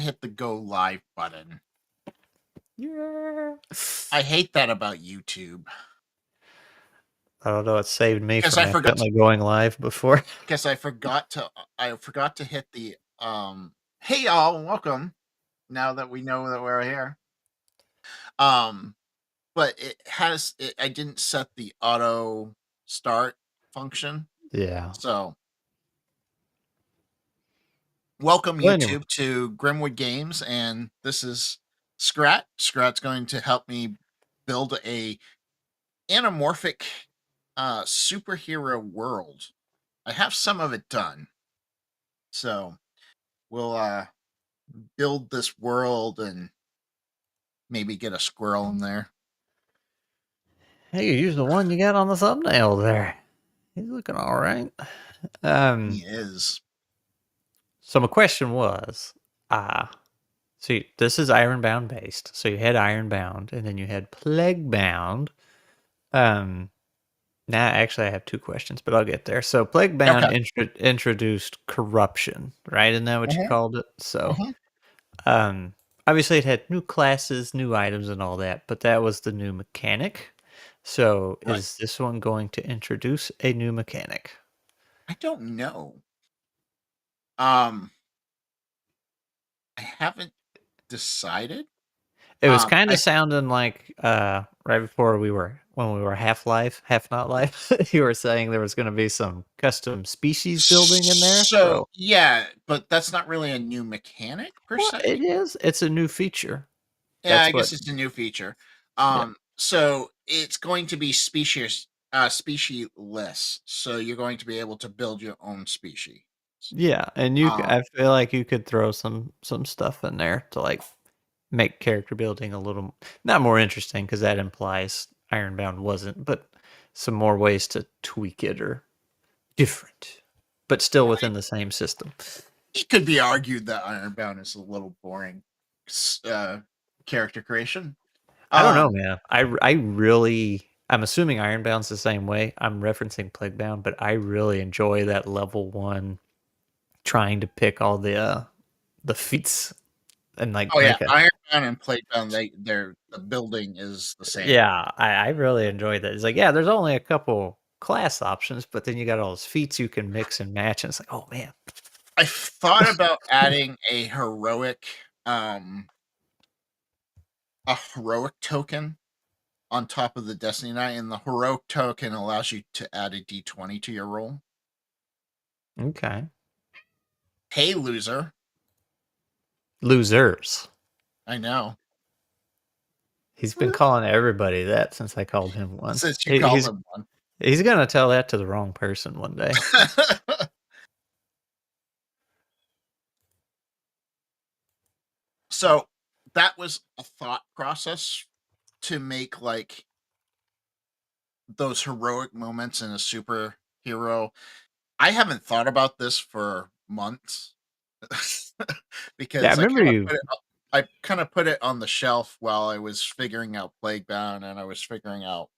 hit the go live button. Yeah. I hate that about YouTube. I don't know. It saved me 'Cause from I forgot accidentally going live before. Because I forgot to hit the hey y'all, welcome. Now that we know that we're here. Um, but I didn't set the auto start function. Yeah. So welcome Well, anyway. YouTube to Grimwood Games, and this is Scrat. Scrat's going to help me build a anamorphic superhero world. I have some of it done. So we'll build this world and maybe get a squirrel in there. Hey, you used the one you got on the thumbnail there. He's looking all right. He is. So my question was, see, this is Ironbound based. So you had Ironbound, and then you had Plaguebound. Now, actually, I have two questions, but I'll get there. So Plaguebound Okay. introduced corruption, right? Isn't that what you Mhm, called it? So, mhm. um, obviously, it had new classes, new items, and all that, but that was the new mechanic. So, Right. is this one going to introduce a new mechanic? I don't know. Um, I haven't decided. It was kind I of sounding like right before when we were half life, half not life. You were saying there was going to be some custom species building in there. so So, yeah, but that's not really a new mechanic per well, se. it is. It's a new feature. Yeah, That's I what. guess it's a new feature. Yeah. So it's going to be specialess. So you're going to be able to build your own species. Yeah, and Um, I feel like you could throw some stuff in there to like make character building a little not more interesting because that implies Ironbound wasn't, but some more ways to tweak it or different, but still within the same system. it could be argued that Ironbound is a little boring character creation. I don't know, Um, man. I really I'm assuming Ironbound's the same way. I'm referencing Plaguebound, but I really enjoy that level 1 trying to pick all the feats and like oh yeah, make a Ironbound and Platebound, the building is the same. yeah, I really enjoyed that. It's like, yeah, there's only a couple class options, but then you got all those feats you can mix and match, and it's like, oh man. I thought about adding a heroic token on top of the Destiny Knight, and the heroic token allows you to add a D20 to your roll. Okay. Hey, loser! Losers. I know. He's been calling everybody that since I called him one. Since you called him one. He's gonna tell that to the wrong person one day. So that was a thought process to make like those heroic moments in a superhero. I haven't thought about this for months Yeah, I because remember you. I kind of put it on the shelf while I was figuring out Plaguebound and I was figuring out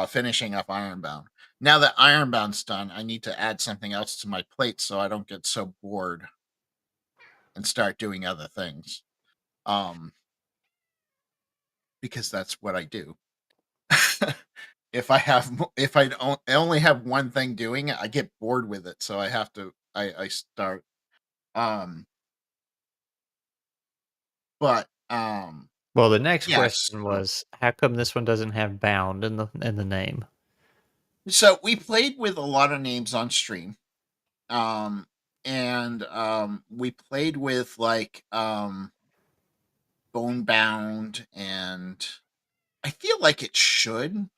finishing up Ironbound. Now that Ironbound's done, I need to add something else to my plate so I don't get so bored and start doing other things. Um, because that's what I do. If I don't I only have one thing doing it, I get bored with it, so I have to I start um but Well, the next yes. question was, how come this one doesn't have bound in the name? So we played with a lot of names on stream. Um and we played with like Bonebound, and I feel like it should,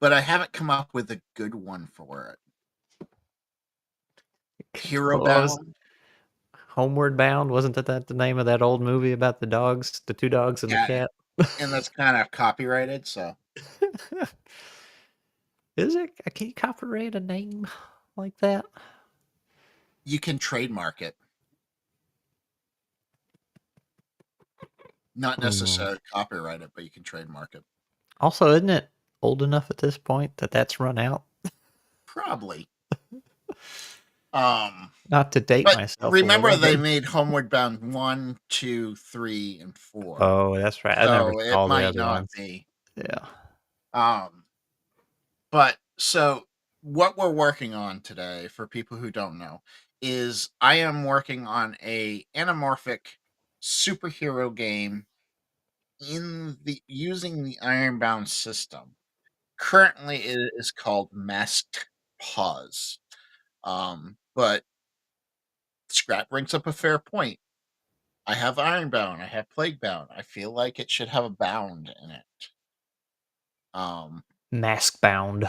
but I haven't come up with a good one for it. Hero What was Bound. Homeward Bound? Wasn't that the name of that old movie about the dogs, the two dogs and the Yeah, cat? and that's kind of copyrighted, so Is it? Can you copyright a name like that? you can trademark it. Not Hmm. necessarily copyright it, but you can trademark it. Also, isn't it old enough at this point that that's run out? Probably. Not to date But myself a remember little, but they made Homeward Bound 1, 2, 3, and 4. oh, that's right. I never So it saw the might other not ones. be. Yeah. Um, but so what we're working on today, for people who don't know, is I am working on a anamorphic superhero game in the using the Ironbound system. Currently, it is called Masked Paws. But Scrap brings up a fair point. I have Ironbound, I have Plaguebound. I feel like it should have a bound in it. Um, Mask bound.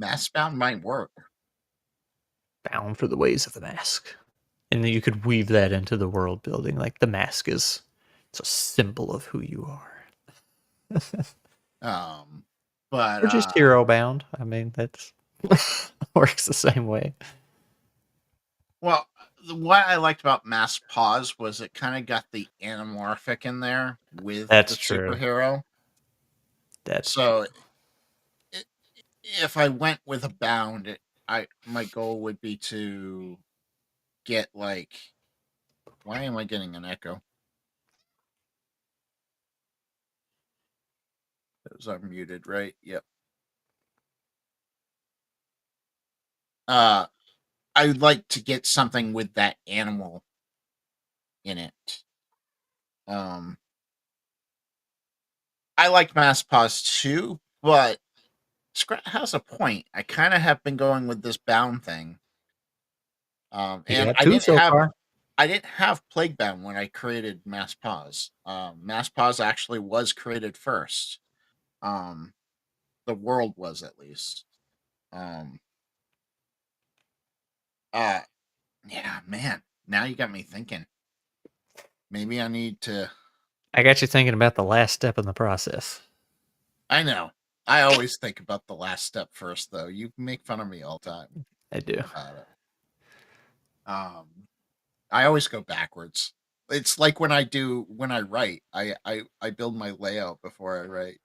Maskbound might work. Bound for the ways of the mask. And then you could weave that into the world building. Like the mask is it's a symbol of who you are. Um, but Or just hero bound. I mean, that's works the same way. well, what I liked about Masked Paws was it kind of got the anamorphic in there with the That's true. superhero. That's true. So I if I went with a bound, I my goal would be to get like. Why am I getting an echo? Those are muted, right? Yep. Uh, I would like to get something with that animal in it. Um, I like Mass Pause too, but Scrat has a point. I kind of have been going with this bound thing. You And got two so far. I didn't have Plaguebound when I created Mass Pause. Mass Pause actually was created first. Um, the world was at least. Um, uh, yeah, man. Now you got me thinking. Maybe I need to. I got you thinking about the last step in the process. I know. I always think about the last step first, though. You make fun of me all the time I do. about it. I always go backwards. It's like when I write. I build my layout before I write.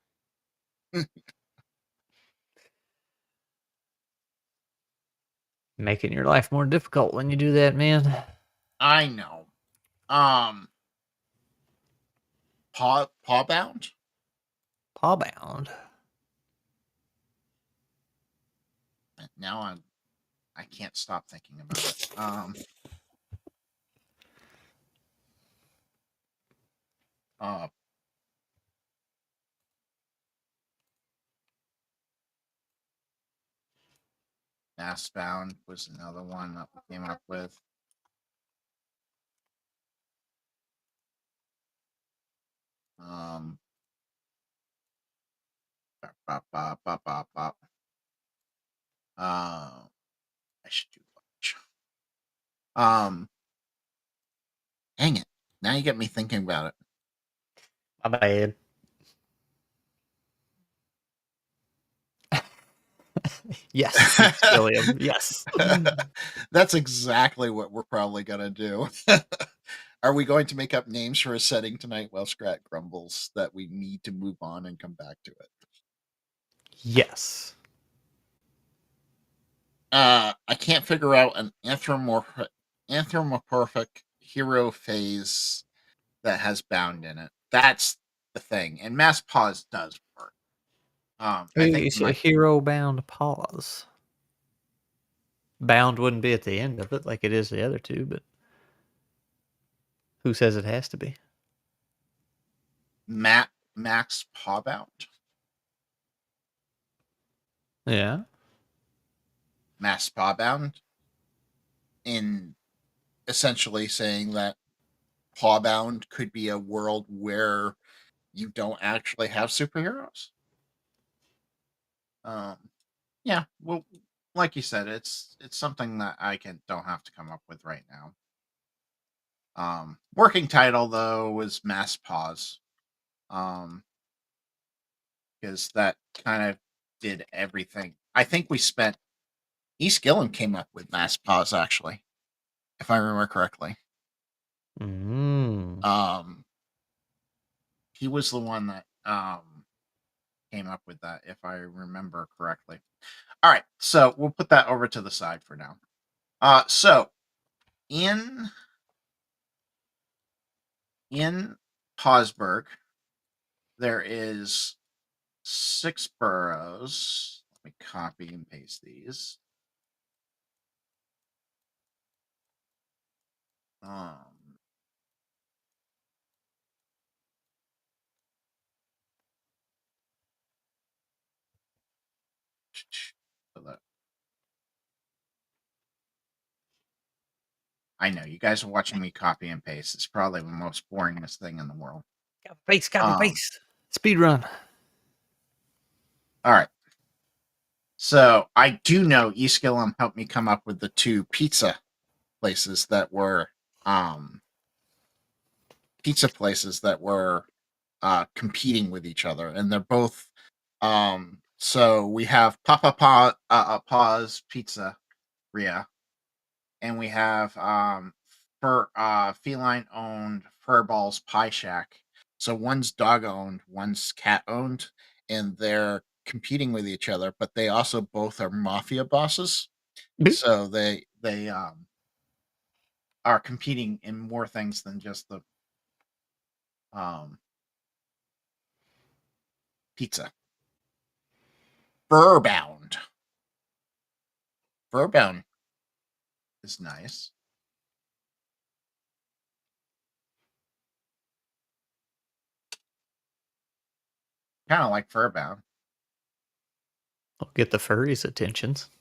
Making your life more difficult when you do that, man. I know. Um, paw bound. Paw bound. Now I can't stop thinking about it. Uh, Mass bound was another one that we came up with. Um, bop, bop, bop, bop, bop. I should do lunch. Hang it. Now you get me thinking about it. My bad. Yes, you silly him. Yes. That's exactly what we're probably gonna do. Are we going to make up names for a setting tonight while Scrat grumbles that we need to move on and come back to it? Yes. I can't figure out an anthropomorphic hero phase that has bound in it. That's the thing, and Mass Pause does work. I think You we see a might. hero bound pause. Bound wouldn't be at the end of it like it is the other two, but who says it has to be? Max Pawbound, Yeah. Mass Pawbound, in essentially saying that Pawbound could be a world where you don't actually have superheroes. Um, yeah, well, like you said, it's something that I can don't have to come up with right now. Working title though was Mass Pause, um, because that kind of did everything. I think we spent East Gillum came up with Mass Pause actually, if I remember correctly. Mm. Um, he was the one that came up with that, if I remember correctly. All right, so we'll put that over to the side for now. So in Hosberg, there is 6 boroughs. Let me copy and paste these. Um, so that I know you guys are watching me copy and paste. It's probably the most boringest thing in the world. Copy paste. Speed run. All right. So I do know Eastgillum helped me come up with the 2 pizza places that were competing with each other, and they're both so we have Pa's Pizzeria, and we have feline owned Furball's Pie Shack. So one's dog owned, one's cat owned, and they're competing with each other, but they also both are mafia bosses. So they are competing in more things than just the um pizza. Furbound. Furbound is nice. Kind of like Furbound. I'll get the furries' attentions.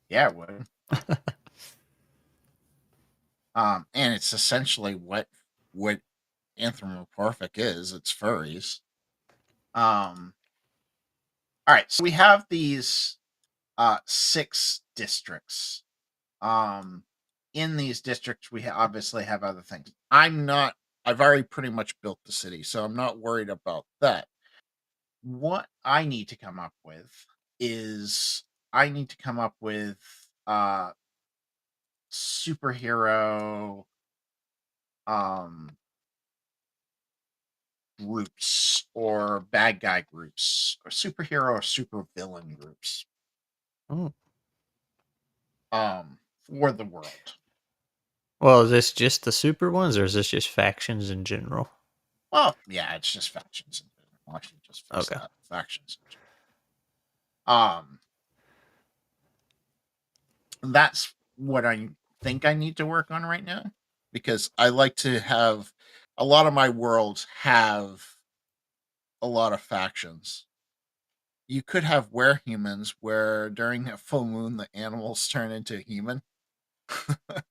Yeah, it would. And it's essentially what anthropomorphic is. It's furries. All right, so we have these 6 districts. In these districts, we obviously have other things. I've already pretty much built the city, so I'm not worried about that. What I need to come up with is I need to come up with superhero um groups or bad guy groups or superhero or super villain groups Oh. for the world. Well, is this just the super ones, or is this just factions in general? Well, yeah, it's just factions. I should just fix Okay. that. Factions. Um, that's what I think I need to work on right now, because I like to have a lot of my worlds have a lot of factions. You could have werehumans where during a full moon the animals turn into human. I'll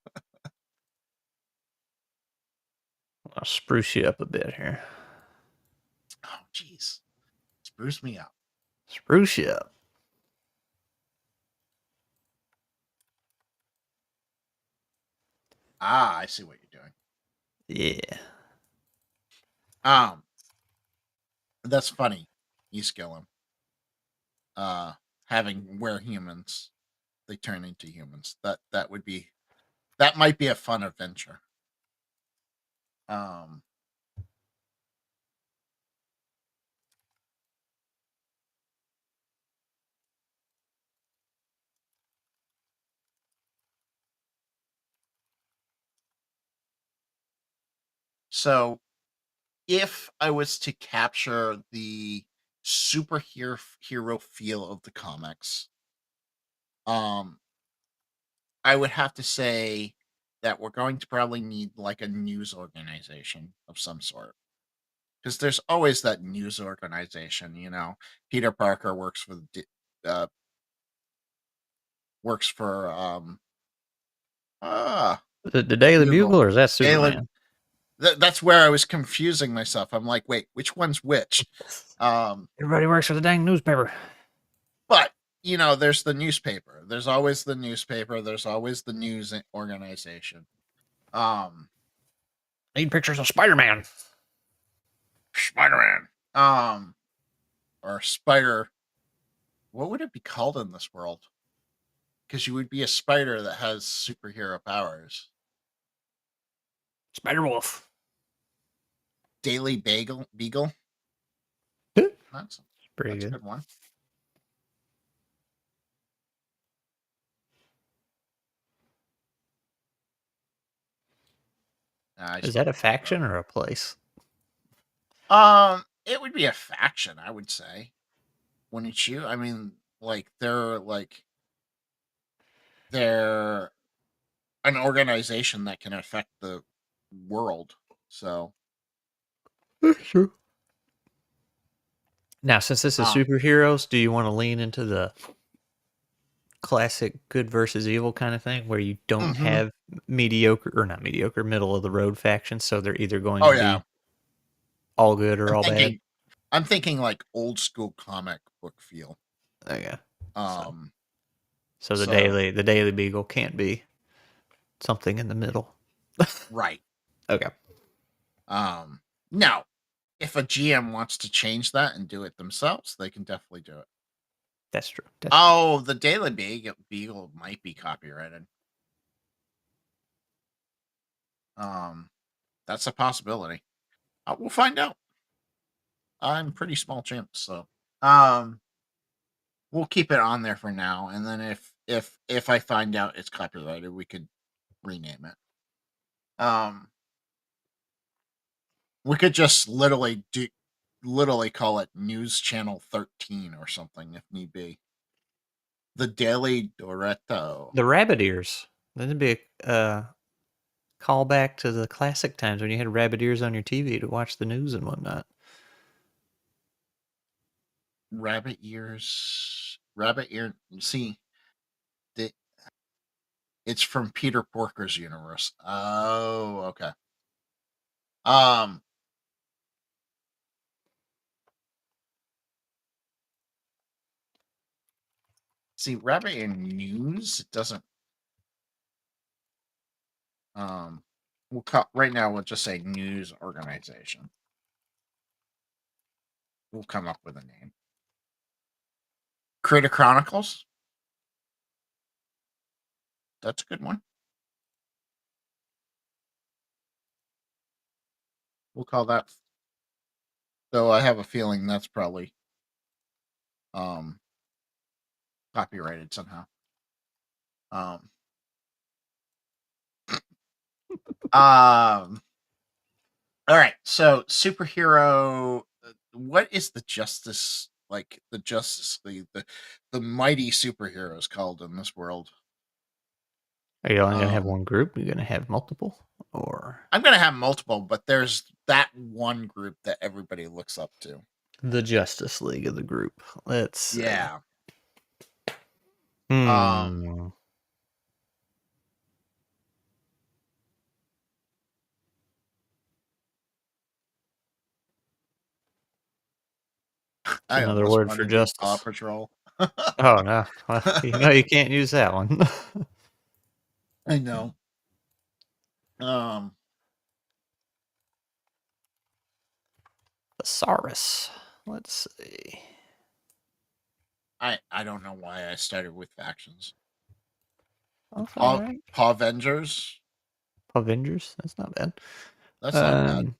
spruce you up a bit here. Oh, jeez, spruce me up. Spruce you up. Ah, I see what you're doing. Yeah. Um, that's funny. You skill him. Having where humans they turn into humans. That might be a fun adventure. Um, so if I was to capture the superhero hero feel of the comics, um, I would have to say that we're going to probably need like a news organization of some sort. Because there's always that news organization, Peter Parker uh, works for ah The Daily Bugle. Bugle, or is that Daily. Superman? That's where I was confusing myself. I'm like, wait, which one's which? Everybody works for the dang newspaper. But there's the newspaper. There's always the newspaper. There's always the news organization. Um, Need pictures of Spider-Man. Spider-Man. Or Spider. What would it be called in this world? Because you would be a spider that has superhero powers. Spider-Wolf. Daily Beagle. That's Pretty That's a good. good one. I Is still that a don't know faction or a place? it would be a faction, I would say. Wouldn't you? I mean, they're an organization that can affect the world. So, That's true. Now, since this is um, superheroes, do you want to lean into the classic good versus evil kind of thing where you don't mhm. have mediocre or not mediocre, middle of the road factions, so they're either going Oh to yeah, be all good or I'm all bad? thinking, I'm thinking like old school comic book feel. Okay. So Um, so so the Daily Beagle can't be something in the middle. right. Okay. Now, if a GM wants to change that and do it themselves, they can definitely do it. That's true. That's true. Oh, the Daily Beagle might be copyrighted. Um, that's a possibility. We'll find out. I'm pretty small chance, so um, we'll keep it on there for now, and then if I find out it's copyrighted, we could rename it. We could just literally call it News Channel 13 or something if need be. The Daily Doretto. The rabbit ears. That'd be a callback to the classic times when you had rabbit ears on your TV to watch the news and whatnot. Rabbit ears. Rabbit ear. See, the, it's from Peter Porker's universe. Oh, okay. Um, see, rabbit ear news doesn't. We'll call right now. We'll just say news organization. We'll come up with a name. Critter Chronicles. That's a good one. We'll call that. Though I have a feeling that's probably um copyrighted somehow. Um, um all right. So superhero. What is the Justice like? The Justice League, the mighty superheroes called in this world. Are you only going to have Um, one group? Are you going to have multiple? Or I'm gonna have multiple, but there's that one group that everybody looks up to. the Justice League of the group? Let's see. Yeah. Um, Hmm. It's I another almost word for wanted to do Paw justice. Patrol. Oh, no. Well, you know you can't use that one. I know. Um, Thesaurus. Let's see. I don't know why I started with factions. The That's all right. Paw Avengers. Avengers. That's not bad. That's not bad. Um,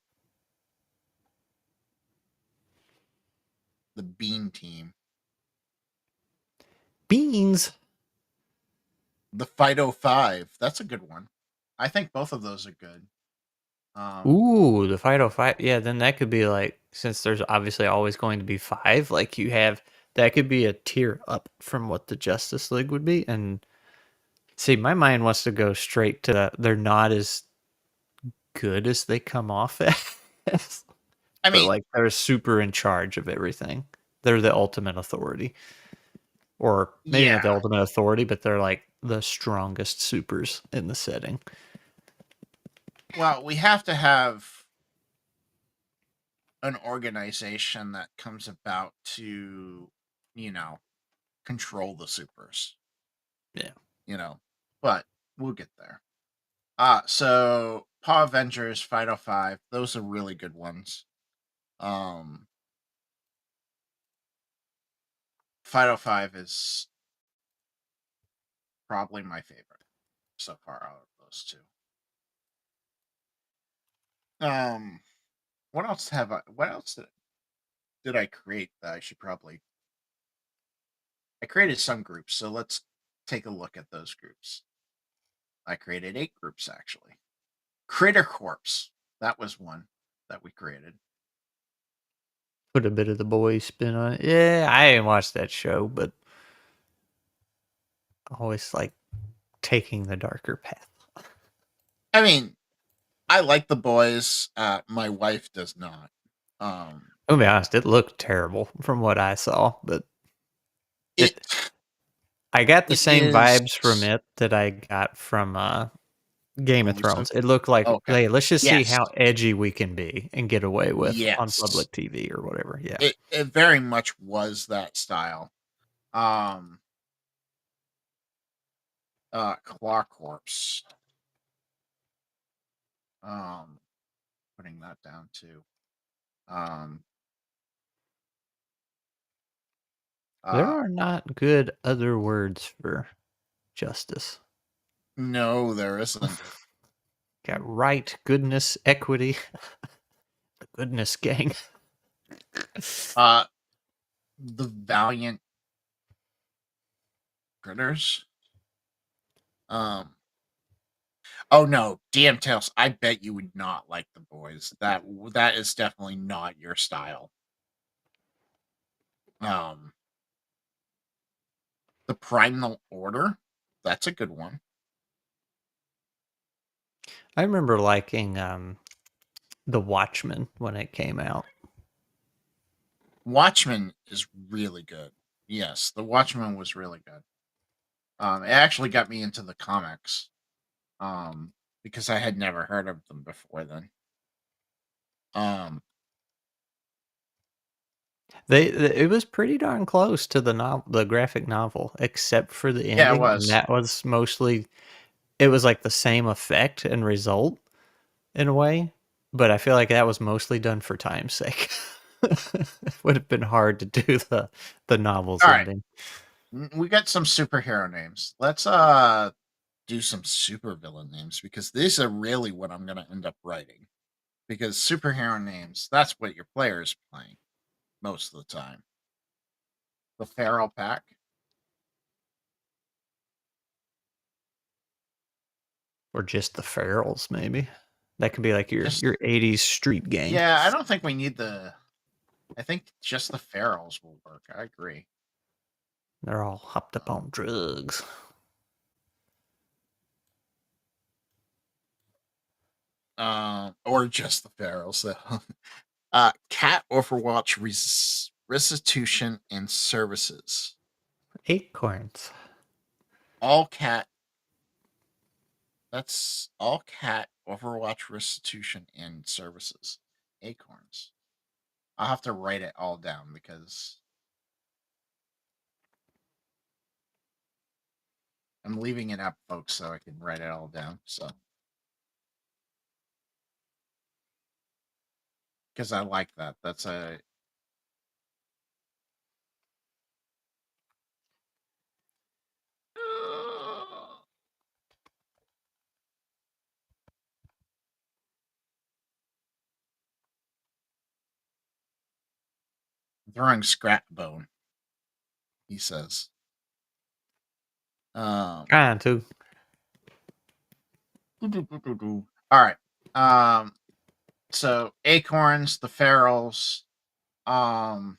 The Bean Team. Beans. The Fido 5. That's a good one. I think both of those are good. Um, Ooh, the Fido Five. Yeah, then that could be like, since there's obviously always going to be five, like you have, that could be a tier up from what the Justice League would be. And see, my mind wants to go straight to that. They're not as good as they come off as, I but mean, like they're super in charge of everything. They're the ultimate authority. Or maybe not the yeah. ultimate authority, but they're like the strongest supers in the setting. Well, we have to have an organization that comes about to, you know, control the supers, Yeah. you know. But we'll get there. So Paw Avengers, Fido 5, those are really good ones. Um Fido 5 is probably my favorite so far out of those two. Um what else did I create that I should probably... I created some groups, so let's take a look at those groups. I created 8 groups, actually. Critter Corpse. That was one that we created. Put a bit of the boys spin on it. Yeah, I didn't watch that show, but I always like taking the darker path. I mean, I like the boys. My wife does not. I'll be honest, it looked terrible from what I saw, but It it I got the it same is vibes from it that I got from Game of elusive. Thrones. It looked like, Okay. hey, let's just see Yes. how edgy we can be and get away with on Yes. public TV or whatever. Yeah. It very much was that style. Um Claw Corpse. Um Putting that down too. Um There uh are not good other words for justice. no, there isn't. Got right, goodness, equity, the goodness gang. Uh the Valiant Critters. Um Oh no, DM Tales. I bet you would not like the boys. That is definitely not your style. Um the Primal Order. That's a good one. I remember liking The Watchmen when it came out. Watchmen is really good. Yes, the Watchmen was really good. It actually got me into the comics. Because I had never heard of them before then. Um, It was pretty darn close to the graphic novel, except for the yeah, it ending, and was. that was mostly it was like the same effect and result in a way, but I feel like that was mostly done for time's sake. It would have been hard to do the novel's All right. ending. We got some superhero names. Let's do some supervillain names because these are really what I'm gonna end up writing. Because superhero names, that's what your player is playing most of the time. The Feral Pack. Or just the ferals, maybe. That could be like your Just your 80s street gang. yeah, I don't think we need the... I think just the Ferals will work. I agree. They're all hopped up on drugs. Or just the Ferals. Cat Overwatch Restitution and Services. Acorns. All cat. That's all cat Overwatch Restitution and Services. Acorns. I'll have to write it all down because I'm leaving it up, folks, so I can write it all down. So, because I like that. That's a... throwing scrap bone. He says. Um. Trying to. All right. Um. So acorns, the ferals. Um.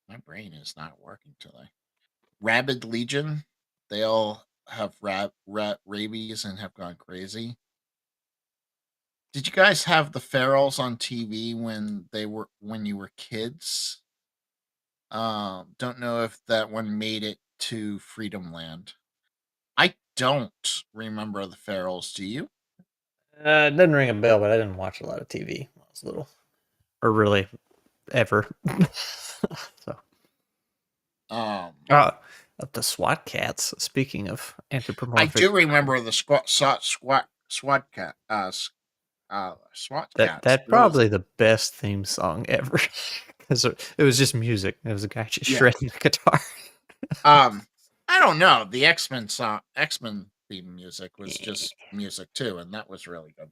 My brain is not working today. Rabid Legion. They all have rabies and have gone crazy. Did you guys have the ferals on TV when you were kids? Don't know if that one made it to Freedom Land. I don't remember the ferals. Do you? It doesn't ring a bell, but I didn't watch a lot of TV when I was little. Or really ever. So Um, uh, the SWAT cats, speaking of I anthropomorphic, do remember the SWAT cat SWAT that cats. that probably the best theme song ever. Because it was just music. It was a guy just Yeah. shredding the guitar. I don't know. The X-Men theme music was just music too, and that was really good.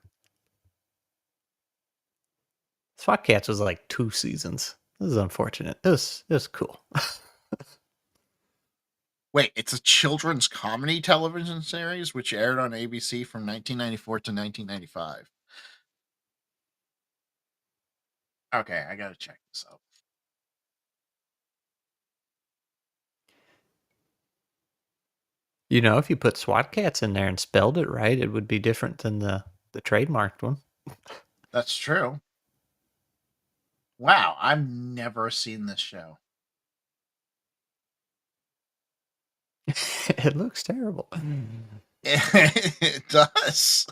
SWAT Cats was like 2 seasons. This is unfortunate. It was cool. Wait, it's a children's comedy television series which aired on ABC from 1994 to 1995. Okay, I gotta check this out. You know, if you put SWAT Cats in there and spelled it right, it would be different than the trademarked one. That's true. Wow, I've never seen this show. It looks terrible. It does.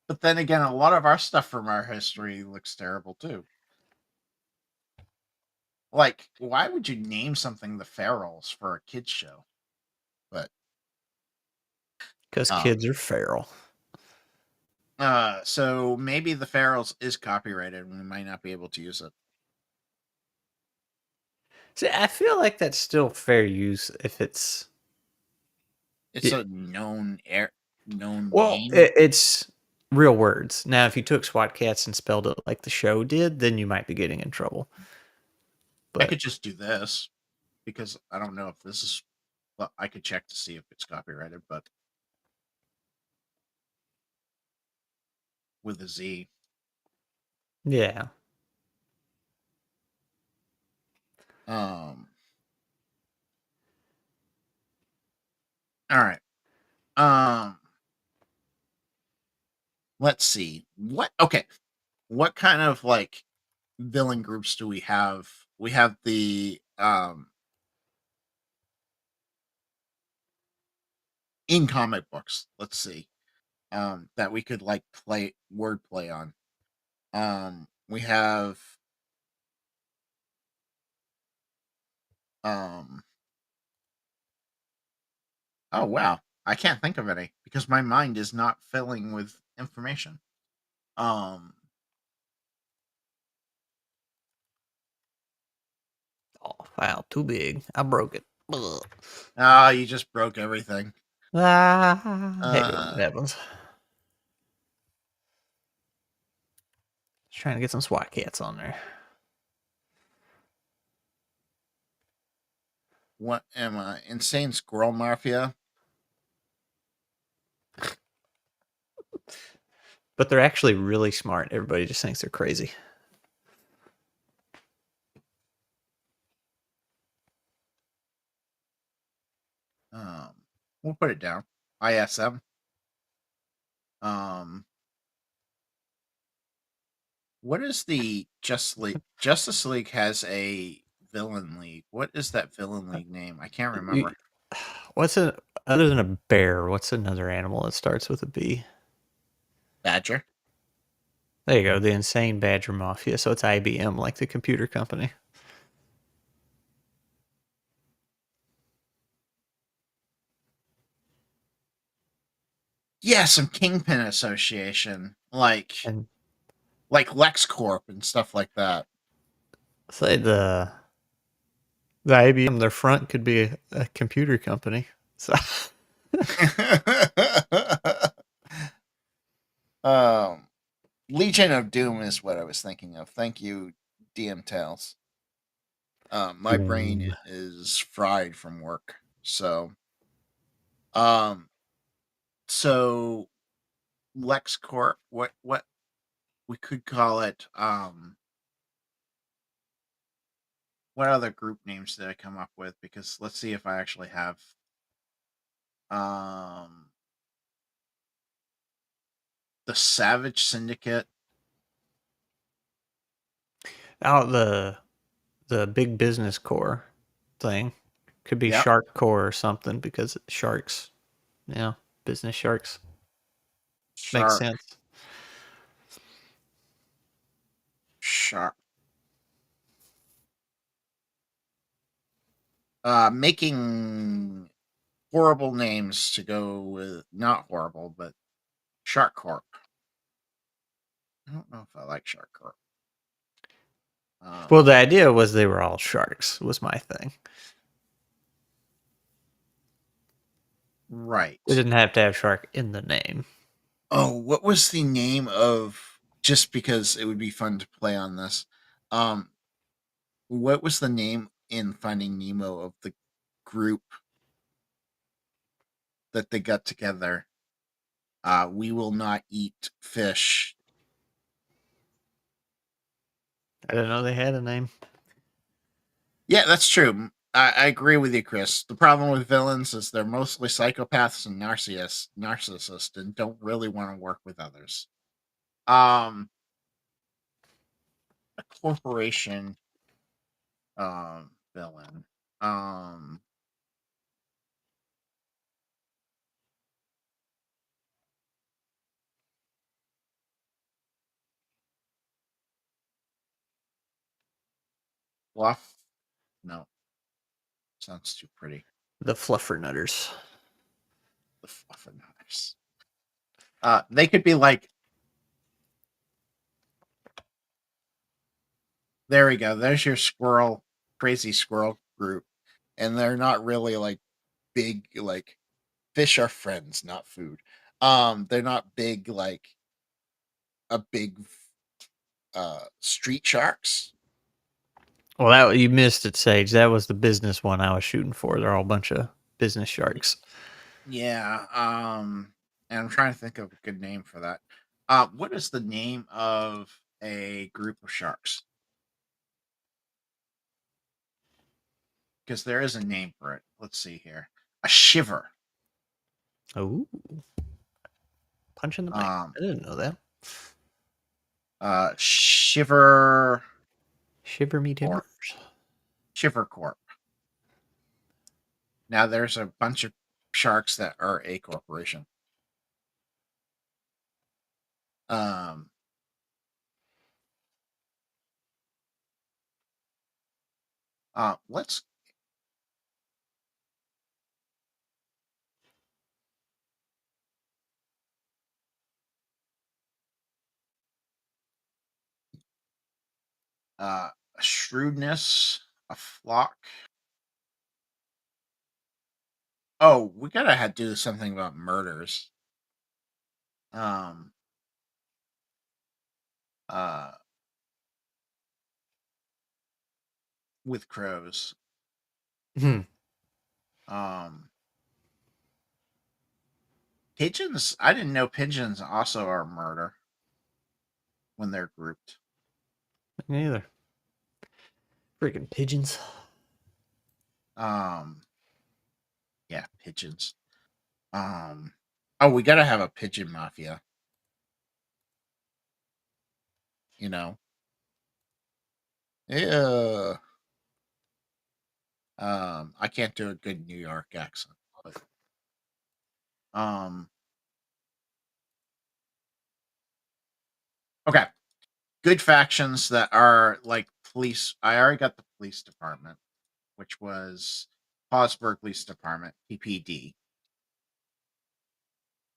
But then again, a lot of our stuff from our history looks terrible too. Like, why would you name something the Ferals for a kids show? But Because um kids are feral. so maybe the Ferals is copyrighted and we might not be able to use it. See, I feel like that's still fair use if it's It's it, a known well, name. it's real words. Now, if you took SWAT Cats and spelled it like the show did, then you might be getting in trouble. I But could just do this because I don't know if this is. Well, I could check to see if it's copyrighted, but with a Z. yeah, Um. All right. Um. Let's see. What? Okay. What kind of like villain groups do we have? We have the in comic books. Let's see. That we could like play word play on. We have um. Oh wow, I can't think of any because my mind is not filling with information. Um. oh, file too big. I broke it. Ugh. Ah, you just broke everything. Ah, I hate it when Uh, that happens. Just trying to get some SWAT Cats on there. what am I? Insane Squirrel Mafia. But they're actually really smart. Everybody just thinks they're crazy. Um, we'll put it down. ISM. Um, what is the Justice League has a villain league. What is that villain league name? I can't remember. You- What's a other than a bear? What's another animal that starts with a B? Badger. There you go, the Insane Badger Mafia. So it's IBM, like the computer company. Yeah, some Kingpin Association, And like LexCorp and stuff like that. say the IBM, their front could be a computer company. So um, Legion of Doom is what I was thinking of. Thank you, DM Tales. My brain Doom. is fried from work. Um, so LexCorp, what we could call it. What other group names did I come up with? Because let's see if I actually have. Um, the Savage Syndicate. Out the big business core thing could be Yep. Shark Core or something because sharks. Yeah, business sharks makes Shark. sense. Shark. Making horrible names to go with not horrible, but Shark Corp. I don't know if I like Shark Corp. Well, Um, the idea was they were all sharks. Was my thing. They right. didn't have to have shark in the name. Oh, what was the name of just because it would be fun to play on this. Um, what was the name in Finding Nemo of the group that they got together? We will not eat fish. I didn't know they had a name. Yeah, that's true. I agree with you, Chris. The problem with villains is they're mostly psychopaths and narcissists, and don't really want to work with others. Um, a corporation villain. Um, Fluff. No, sounds too pretty. The Fluffernutters. The Fluffernutters. They could be like. There we go. There's your squirrel, crazy squirrel group, and they're not really like big. Like fish are friends, not food. They're not big like a big street sharks. Well, that you missed it, Sage. That was the business one I was shooting for. They're all a bunch of business sharks. Yeah. And I'm trying to think of a good name for that. What is the name of a group of sharks? Because there is a name for it. Let's see here. A shiver. Oh, punch in the mic. Um, I didn't know that. Shiver Shiver me Corp. timbers. Shiver Corp. Now there's a bunch of sharks that are a corporation. Um, let's a shrewdness, a flock. Oh, we gotta have do something about murders. Um, uh, with crows. Hmm. Um, pigeons. I didn't know pigeons also are murder when they're grouped. Neither. Freaking pigeons. Um, yeah, pigeons. Oh, we gotta have a pigeon mafia. You know. Yeah. I can't do a good New York accent, but um, okay. Good factions that are like police. I already got the police department, which was Hosberg Police Department, PPD.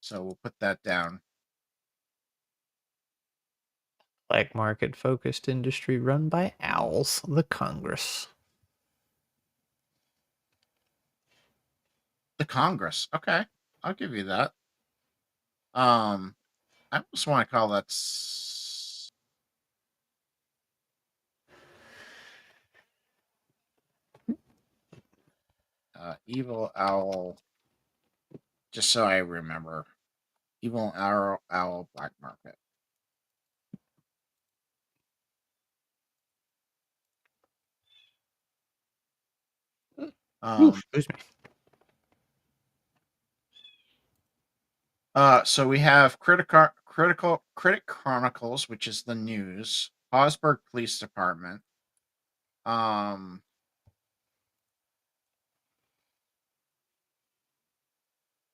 So we'll put that down. Black market focused industry run by owls. The Congress. The Congress. Okay, I'll give you that. Um, I just want to call that Evil Owl. Just so I remember, Evil Owl Black Market. Ooh, Um, excuse me. so we have Critical Critic Chronicles, which is the news. Hosberg Police Department. Um,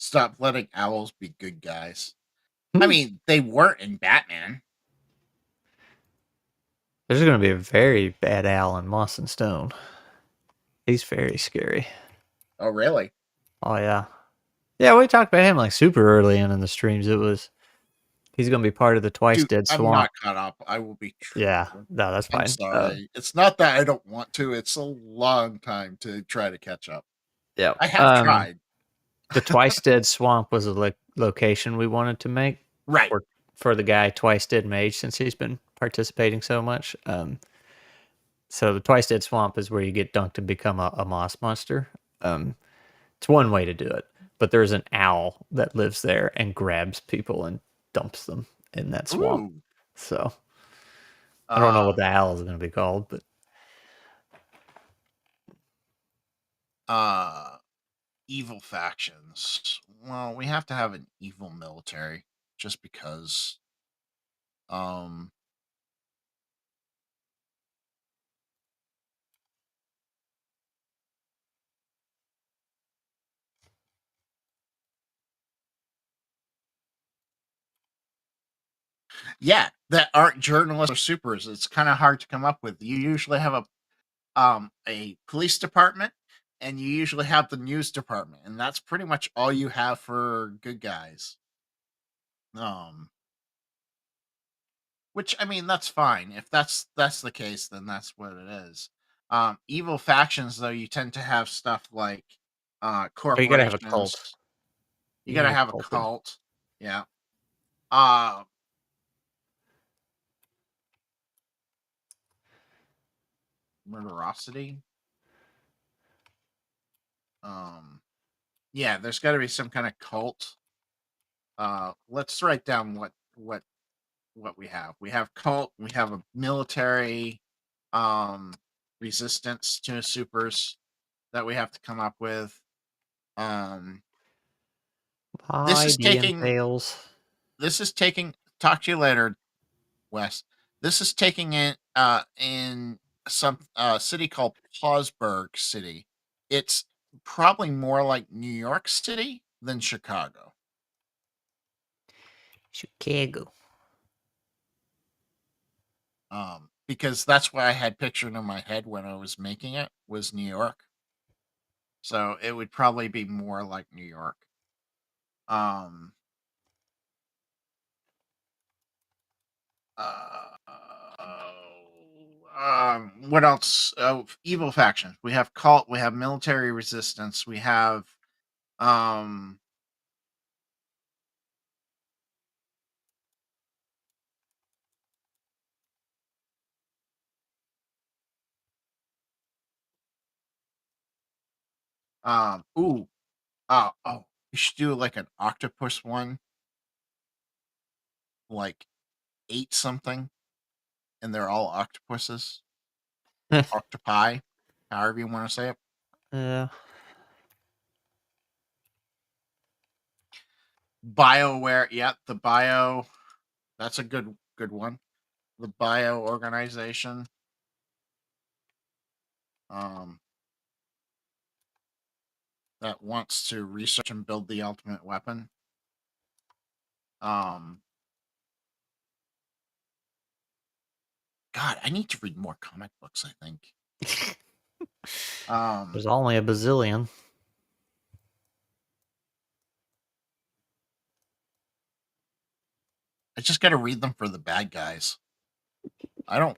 Stop letting owls be good guys. I mean, they weren't in Batman. There's going to be a very bad owl in Moss and Stone. He's very scary. Oh, really? Oh, yeah. Yeah, we talked about him like super early in the streams. He's going to be part of the Twice Dude, Dead I'm Swamp. not caught up. I will be Yeah, true. no, that's I'm fine. sorry. It's not that I don't want to. It's a long time to try to catch up. Yeah. I have tried. The Twice Dead Swamp was a location we wanted to make Right. for for the guy Twice Dead Mage since he's been participating so much. So the Twice Dead Swamp is where you get dunked to become a moss monster. It's one way to do it, but there's an owl that lives there and grabs people and dumps them in that swamp. Ooh. So I don't know Uh, what the owl is going to be called, but uh, evil factions. Well, we have to have an evil military just because. Um, yeah, that aren't journalists or supers. It's kind of hard to come up with. You usually have a police department, and you usually have the news department, and that's pretty much all you have for good guys. Um, which I mean, that's fine. If that's the case, then that's what it is. Evil factions, though, you tend to have stuff like oh, you got to have a cult. corporations. You You got to need a have a cult. cult. Yeah. Uh Murderosity. Um yeah, there's got to be some kind of cult. Let's write down what we have. We have cult, we have a military um resistance to supers that we have to come up with. Um this By is the taking Impales. this is taking talk to you later, Wes. This is taking it in some city called Pausburg City. It's probably more like New York City than Chicago. Chicago. Because that's what I had pictured in my head when I was making it was New York. So it would probably be more like New York. Um, uh, what else? Oh, evil factions. We have cult. We have military resistance. We have um, ooh, oh, you should do like an octopus one, like eight something, and they're all octopuses, octopi, however you want to say it. Yeah. BioWare, yeah, the bio. That's a good one. The bio organization, um, that wants to research and build the ultimate weapon. Um, God, I need to read more comic books. I think. There's Um, only a bazillion. I just got to read them for the bad guys. I don't.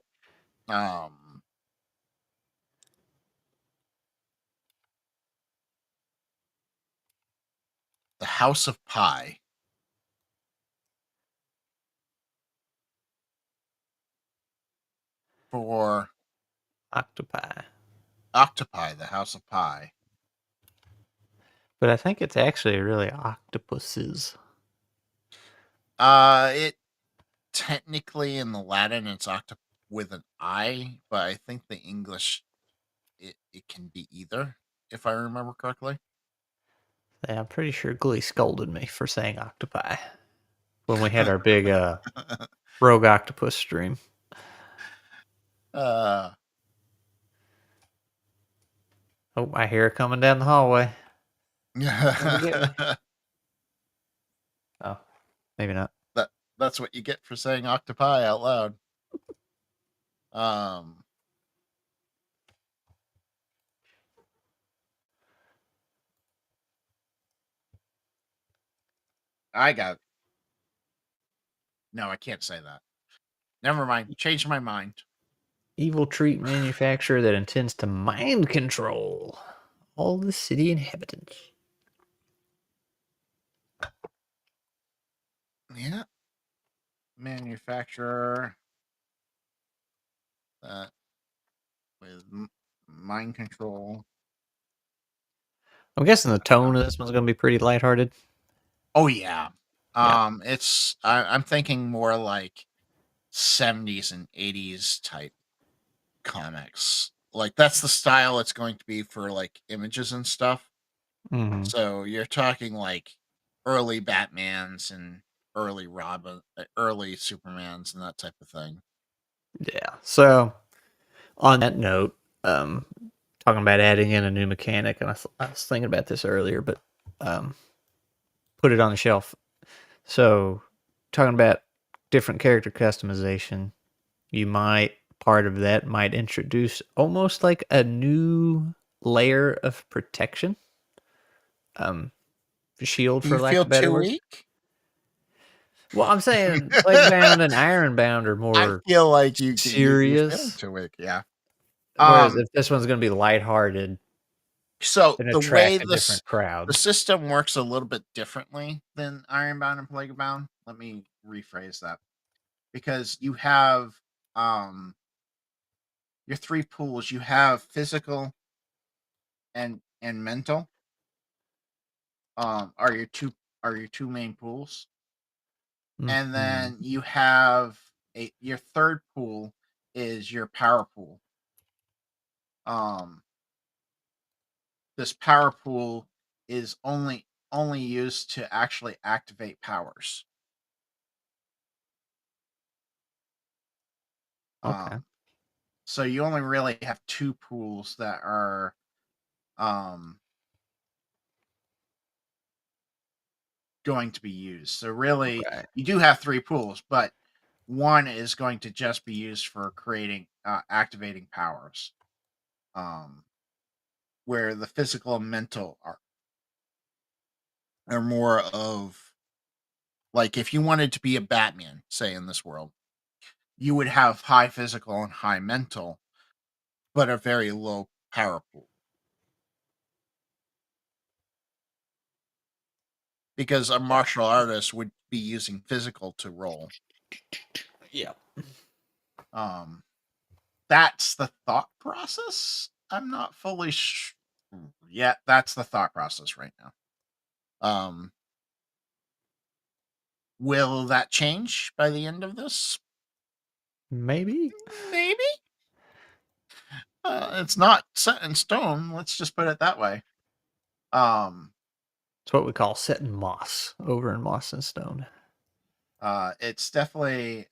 The House of Pie for Octopi. Octopi. The House of Pie. But I think it's actually really octopuses. It technically in the Latin it's octop with an I, but I think the English it can be either, if I remember correctly. Yeah, I'm pretty sure Glee scolded me for saying octopi when we had our big rogue octopus stream. uh, Oh, I hear it coming down the hallway. Come to get me. Oh, maybe not. that that's what you get for saying octopi out loud. Um, I got no, I can't say that. Never mind. Change my mind. Evil treat manufacturer that intends to mind control all the city inhabitants. Yeah. manufacturer that with mind control. I'm guessing the tone of this one's going to be pretty lighthearted. Oh yeah. Yeah. I'm thinking more like 70s and 80s type comics. Like that's the style it's going to be for like images and stuff. Mm-hmm. So you're talking like early Batmans and early Robin, early Supermans and that type of thing. Yeah. So on that note, um, talking about adding in a new mechanic, and I was thinking about this earlier, but um, put it on the shelf. So talking about different character customization, you might part of that might introduce almost like a new layer of protection. Um, shield Do you for lack feel of a better too word. weak? Well, I'm saying Plaguebound and Ironbound are I more feel like you're feeling serious, too weak. Yeah. whereas Um. if this one's going to be lighthearted So and the way attract a different the crowd. system works a little bit differently than Ironbound and Plaguebound. Let me rephrase that because you have um your three pools. You have physical and mental. Are your two main pools, and Mhm. then you have your third pool is your power pool. Um, this power pool is only used to actually activate powers. Okay. Um, so you only really have two pools that are um going to be used. So really, Right. you do have three pools, but one is going to just be used for creating activating powers. Um, where the physical and mental are more of like if you wanted to be a Batman, say in this world, you would have high physical and high mental, but a very low power pool. Because a Yeah. martial artist would be using physical to roll. Yeah. Um, that's the thought process. I'm not fully yet. That's the thought process right now. Um, will that change by the end of this? Maybe. Maybe. It's not set in stone. Let's just put it that way. Um, It's what we call setting moss over in Moss and Stone. it's definitely.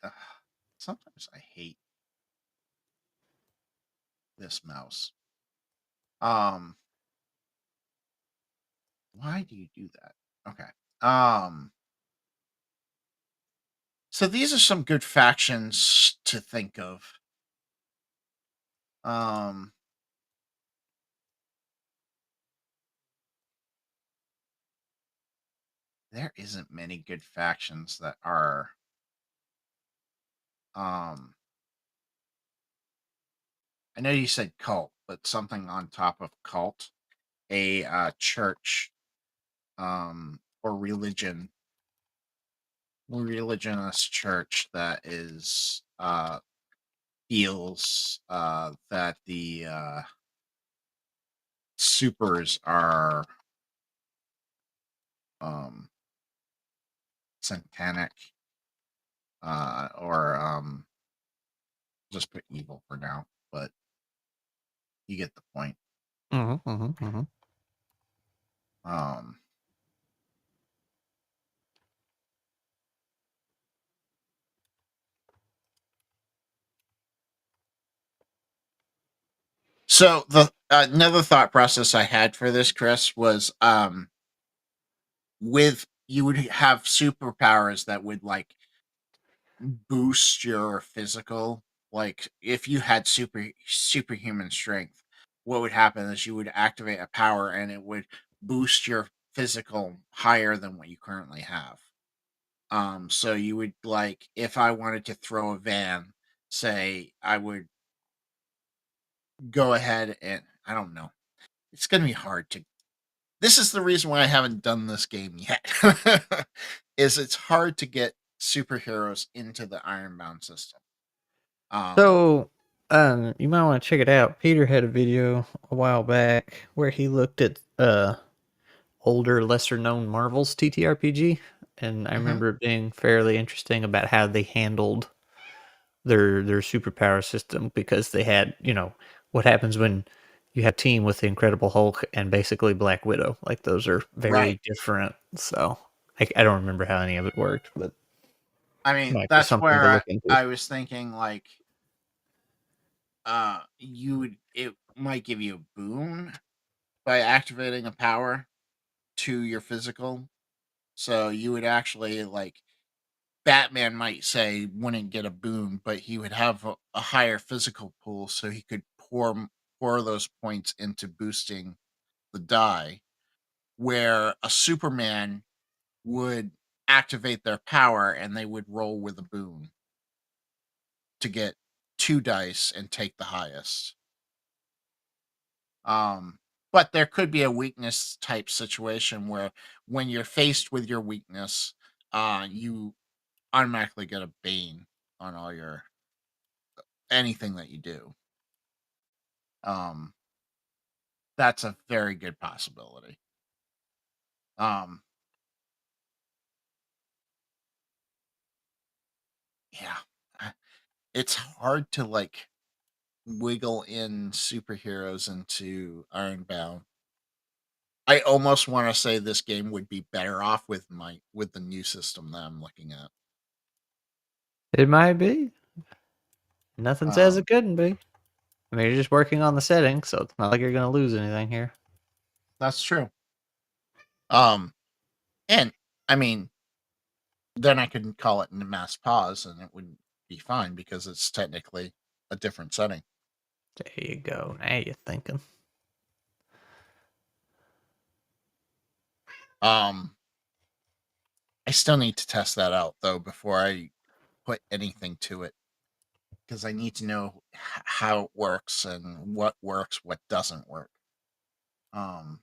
Sometimes I hate this mouse. Um, why do you do that? Okay. Um, so these are some good factions to think of. Um, there isn't many good factions that are. Um, I know you said cult, but something on top of cult, a church, or religionist church that is feels that the supers are um satanic, or just put evil for now, but you get the point. Mm-hmm, mm-hmm, mm-hmm. um so the another thought process I had for this, Chris, was with you would have superpowers that would like boost your physical. Like if you had superhuman strength, what would happen is you would activate a power and it would boost your physical higher than what you currently have. So you would like if I wanted to throw a van, say I would go ahead and I don't know. It's gonna be hard to this is the reason why I haven't done this game yet. Is it's hard to get superheroes into the Ironbound system. Um, So, you might want to check it out. Peter had a video a while back where he looked at older, lesser known Marvel's TTRPG, and I mhm, remember it being fairly interesting about how they handled their superpower system because they had, what happens when you have team with the Incredible Hulk and basically Black Widow. Like those are right. very different. So I don't remember how any of it worked, but I mean, might be that's something where to look into. I was thinking like you would it might give you a boon by activating a power to your physical. So you would actually like Batman might say wouldn't get a boon, but he would have a higher physical pool, so he could pour those points into boosting the die. Where a Superman would activate their power and they would roll with a boon to get 2 dice and take the highest. Um, but there could be a weakness type situation where when you're faced with your weakness, you automatically get a bane on all your anything that you do. Um, that's a very good possibility. Um, yeah, uh, it's hard to like wiggle in superheroes into Ironbound. I almost want to say this game would be better off with the new system that I'm looking at. It might be. Nothing says it Um, couldn't be. I mean, you're just working on the settings, so it's not like you're going to lose anything here. that's true. Um, and I mean, then I could call it mass pause, and it would be fine because it's technically a different setting. There you go. Now you're thinking. Um, I still need to test that out though before I put anything to it because I need to know how it works and what doesn't work. Um,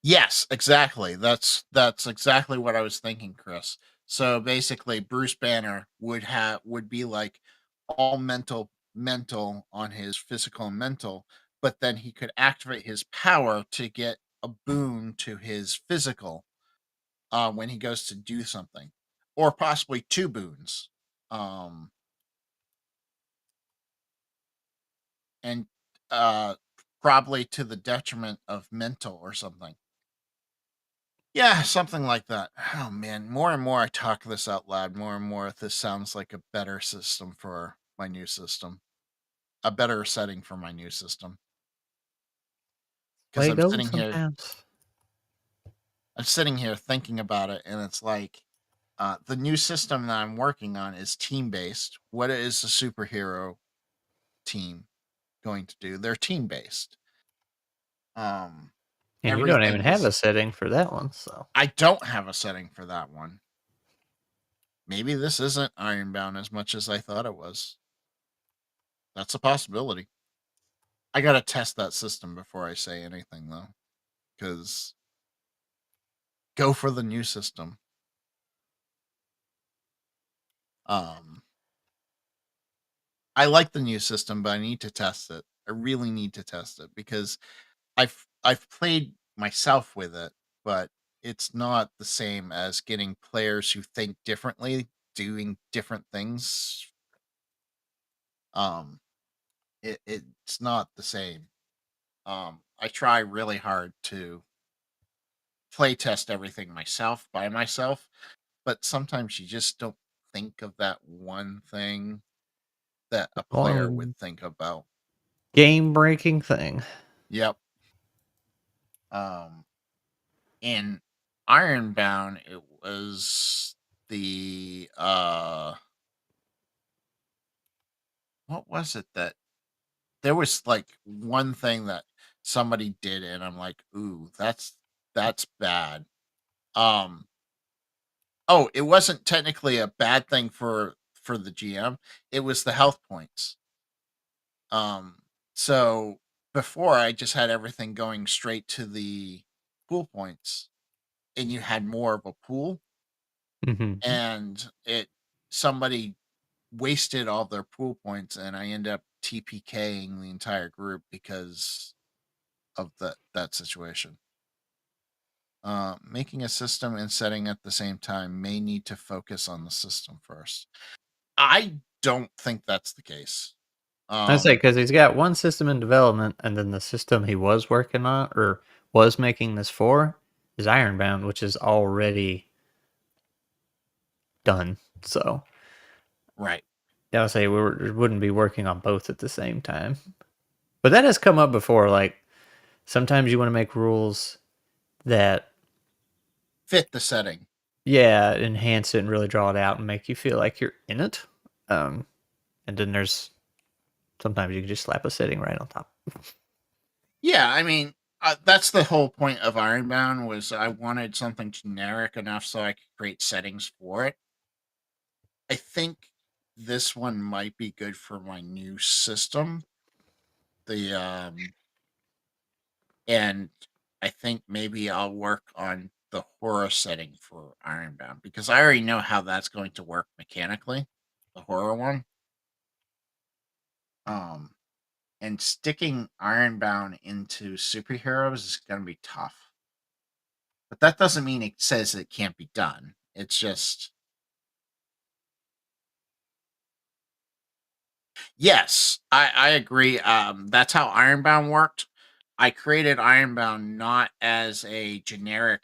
yes, exactly. That's exactly what I was thinking, Chris. So basically, Bruce Banner would be like all mental on his physical and mental, but then he could activate his power to get a boon to his physical when he goes to do something, or possibly two boons, um, and uh, probably to the detriment of mental or something. Yeah, something like that. Oh man, more and more I talk this out loud, more and more this sounds like a better system for my new system, a better setting for my new system. Because Way it goes sometimes. I'm sitting here thinking about it, and it's like the new system that I'm working on is team based. What is a superhero team going to do? They're team based. Um, And you don't even everything have is. a setting for that one, so. I don't have a setting for that one. Maybe this isn't Ironbound as much as I thought it was. That's a possibility. I gotta test that system before I say anything though, because go for the new system. Um, I like the new system, but I need to test it. I really need to test it because I've played myself with it, but it's not the same as getting players who think differently doing different things. Um, it's not the same. I try really hard to play test everything myself by myself, but sometimes you just don't think of that one thing that a player would One think about. game breaking thing. Yep. Um, in Ironbound, it was the what was it that there was like one thing that somebody did, and I'm like, ooh, that's bad. Um, oh, it wasn't technically a bad thing for the GM. It was the health points. Um, so before I just had everything going straight to the pool points, and you had more of a pool, Hmm. and it somebody wasted all their pool points, and I end up TPKing the entire group because of that situation. Making a system and setting at the same time may need to focus on the system first. I don't think that's the case. I say because he's got one system in development, and then the system he was working on or was making this for is Ironbound, which is already done. So Right. yeah, I would say wouldn't be working on both at the same time. But that has come up before. Like sometimes you want to make rules that Fit the setting. yeah enhance it and really draw it out and make you feel like you're in it. Um, and then there's sometimes you can just slap a setting right on top. Yeah, I mean, that's the whole point of Ironbound was I wanted something generic enough so I could create settings for it. I think this one might be good for my new system. The and I think maybe I'll work on the horror setting for Ironbound because I already know how that's going to work mechanically, the horror one. Um, and sticking Ironbound into superheroes is going to be tough. But that doesn't mean it says it can't be done. It's just yes, I agree. That's how Ironbound worked. I created Ironbound not as a generic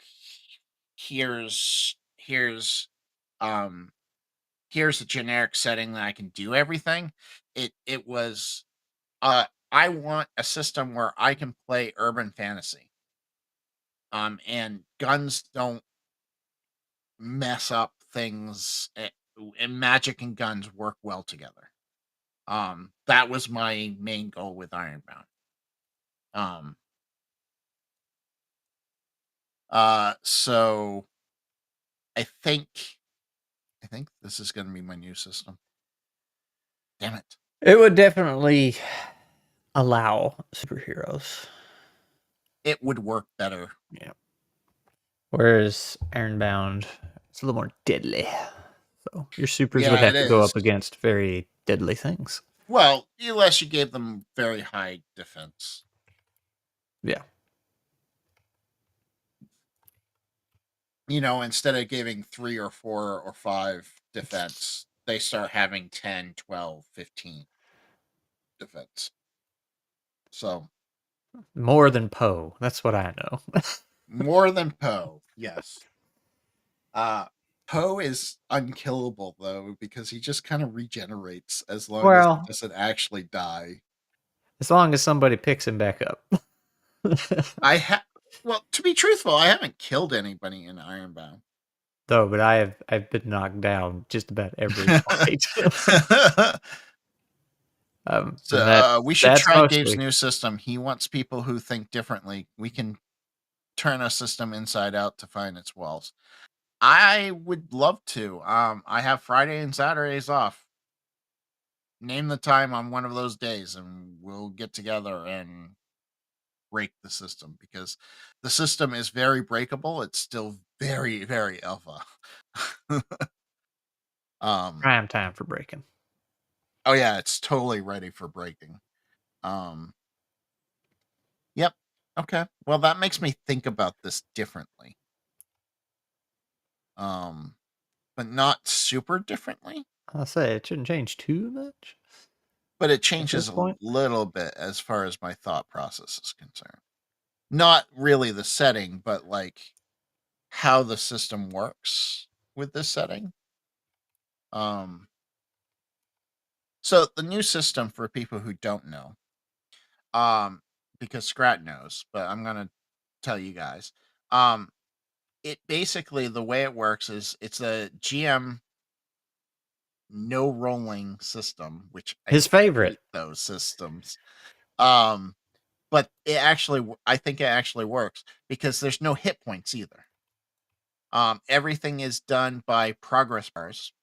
here's um here's a generic setting that I can do everything. It was I want a system where I can play urban fantasy. And guns don't mess up things, and magic and guns work well together. That was my main goal with Ironbound. Um so I think this is going to be my new system. Damn it. It would definitely allow superheroes. It would work better. Yeah. Whereas Ironbound, it's a little more deadly. So your supers would Yeah, it have to go is. up against very deadly things. Well, unless you gave them very high defense. Yeah. Instead of giving 3 or 4 or 5 defense, they start having 10, 12, 15 defense. So, More than Poe. That's what I know. more than Poe. Yes. Uh Poe is unkillable though because he just kind of regenerates as long as he Well, doesn't actually die. as long as somebody picks him back up. I have Well, to be truthful, I haven't killed anybody in Ironbound. Though, but I've been knocked down just about every fight. So And that we should that's try Dave's mostly new system. He wants people who think differently. We can turn a system inside out to find its walls. I would love to. I have Friday and Saturdays off. Name the time on one of those days, and we'll get together and break the system because the system is very breakable. It's still very, very alpha. um. prime time for breaking. Oh yeah, it's totally ready for breaking. Um. Yep. Okay. Well, that makes me think about this differently. Um. But not super differently. I'll say it shouldn't change too much But it at changes this a point. little bit as far as my thought process is concerned. Not really the setting, but like how the system works with this setting. Um, so the new system for people who don't know, um, because Scrat knows, but I'm gonna tell you guys. Um, it basically the way it works is it's a GM no rolling system, which I His favorite. hate those systems. Um, but I think it actually works because there's no hit points either. Everything is done by progress bars.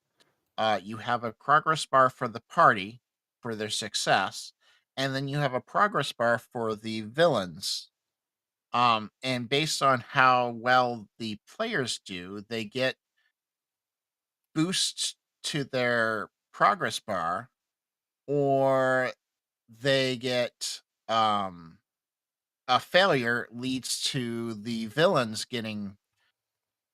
You have a progress bar for the party for their success, and then you have a progress bar for the villains. And based on how well the players do, they get boosts to their progress bar, or they get a failure leads to the villains getting.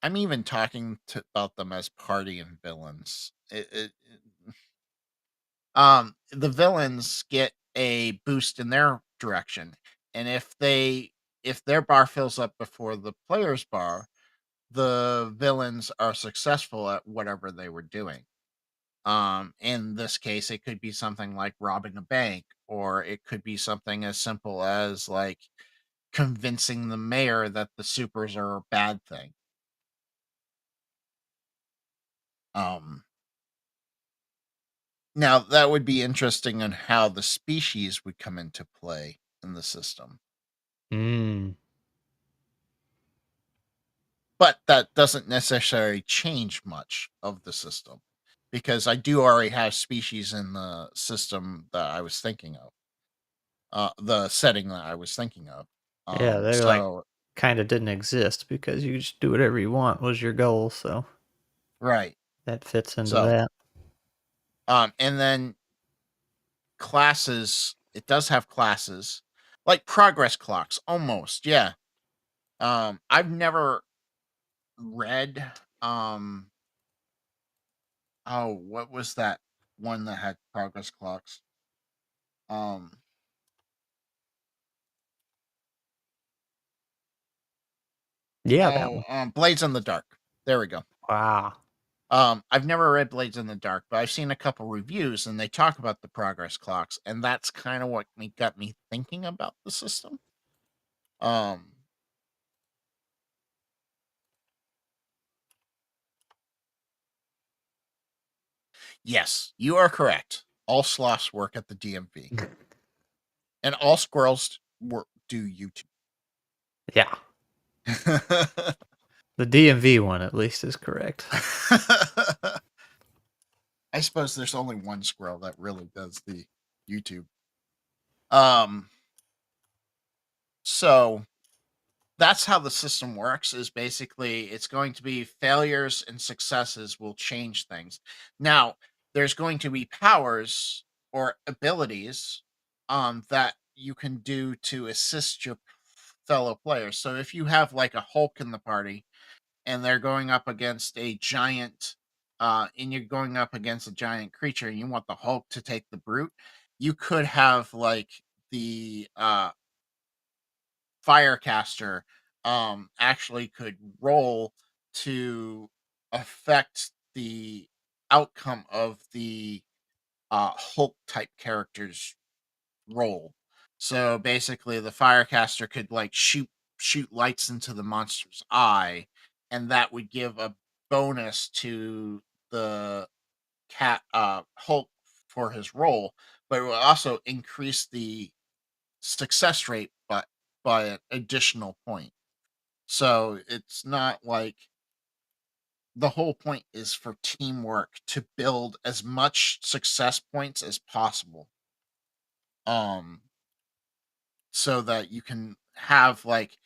I'm even talking about them as party and villains. The villains get a boost in their direction, and if their bar fills up before the player's bar, the villains are successful at whatever they were doing. In this case, it could be something like robbing a bank, or it could be something as simple as like convincing the mayor that the supers are a bad thing. Um, Now that would be interesting on how the species would come into play in the system. Mm. But that doesn't necessarily change much of the system, because I do already have species in the system that I was thinking of, the setting that I was thinking of. Yeah, they're like So kind of didn't exist because you just do whatever you want was your goal. So right. that fits into So that. and then classes, it does have classes like progress clocks, almost. Yeah. I've never read oh, what was that one that had progress clocks? Um Yeah, that Oh, one. Blades in the Dark. There we go. Wow. I've never read Blades in the Dark, but I've seen a couple reviews and they talk about the progress clocks, and that's kind of what got me thinking about the system. Um, yes, you are correct. All sloths work at the DMV, and all squirrels do YouTube. Yeah. The DMV one at least is correct. I suppose there's only one squirrel that really does the YouTube. Um, so that's how the system works, is basically it's going to be failures and successes will change things. Now there's going to be powers or abilities that you can do to assist your fellow players. So if you have like a Hulk in the party and they're going up against a giant and you're going up against a giant creature and you want the Hulk to take the brute, you could have like the Firecaster actually could roll to affect the outcome of the Hulk type character's roll. So basically, the Firecaster could like shoot lights into the monster's eye, and that would give a bonus to the cat Hulk for his roll, but it will also increase the success rate by an additional point. So it's not like the whole point is for teamwork to build as much success points as possible. Um, so that you can have like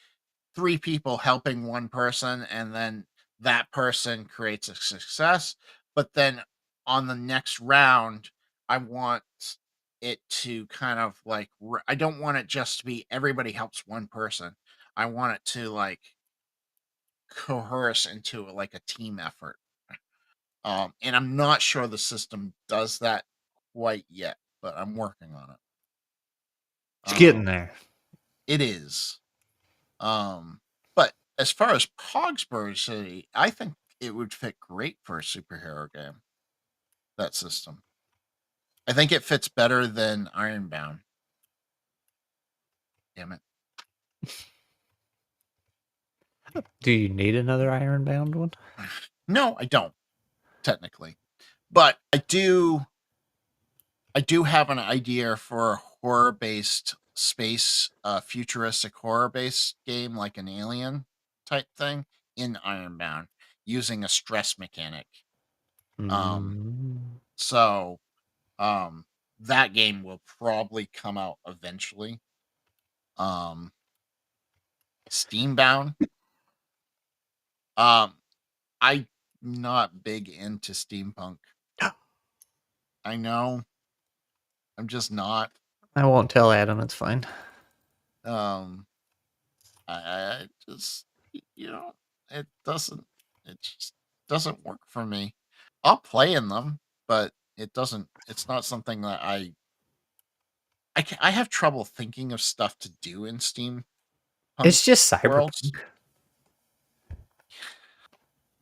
three people helping one person, and then that person creates a success. But then on the next round, I want it to kind of like, I don't want it just to be everybody helps one person. I want it to like coerce into like a team effort. And I'm not sure the system does that quite yet, but I'm working on it. It's getting Um, there. it is. But as far as Pogsburg City, I think it would fit great for a superhero game. That system, I think it fits better than Ironbound. Damn it! Do you need another Ironbound one? No, I don't technically, but I do. I do have an idea for a horror-based space, futuristic horror-based game like an Alien type thing in Ironbound using a stress mechanic. Um, Mm. so, um, that game will probably come out eventually. Steambound. Um, I'm not big into steampunk. I know. I'm just not. I won't tell Adam. It's fine. Um, I just it just doesn't work for me. I'll play in them, but it doesn't. It's not something that I have trouble thinking of stuff to do in steampunk It's just worlds. cyberpunk.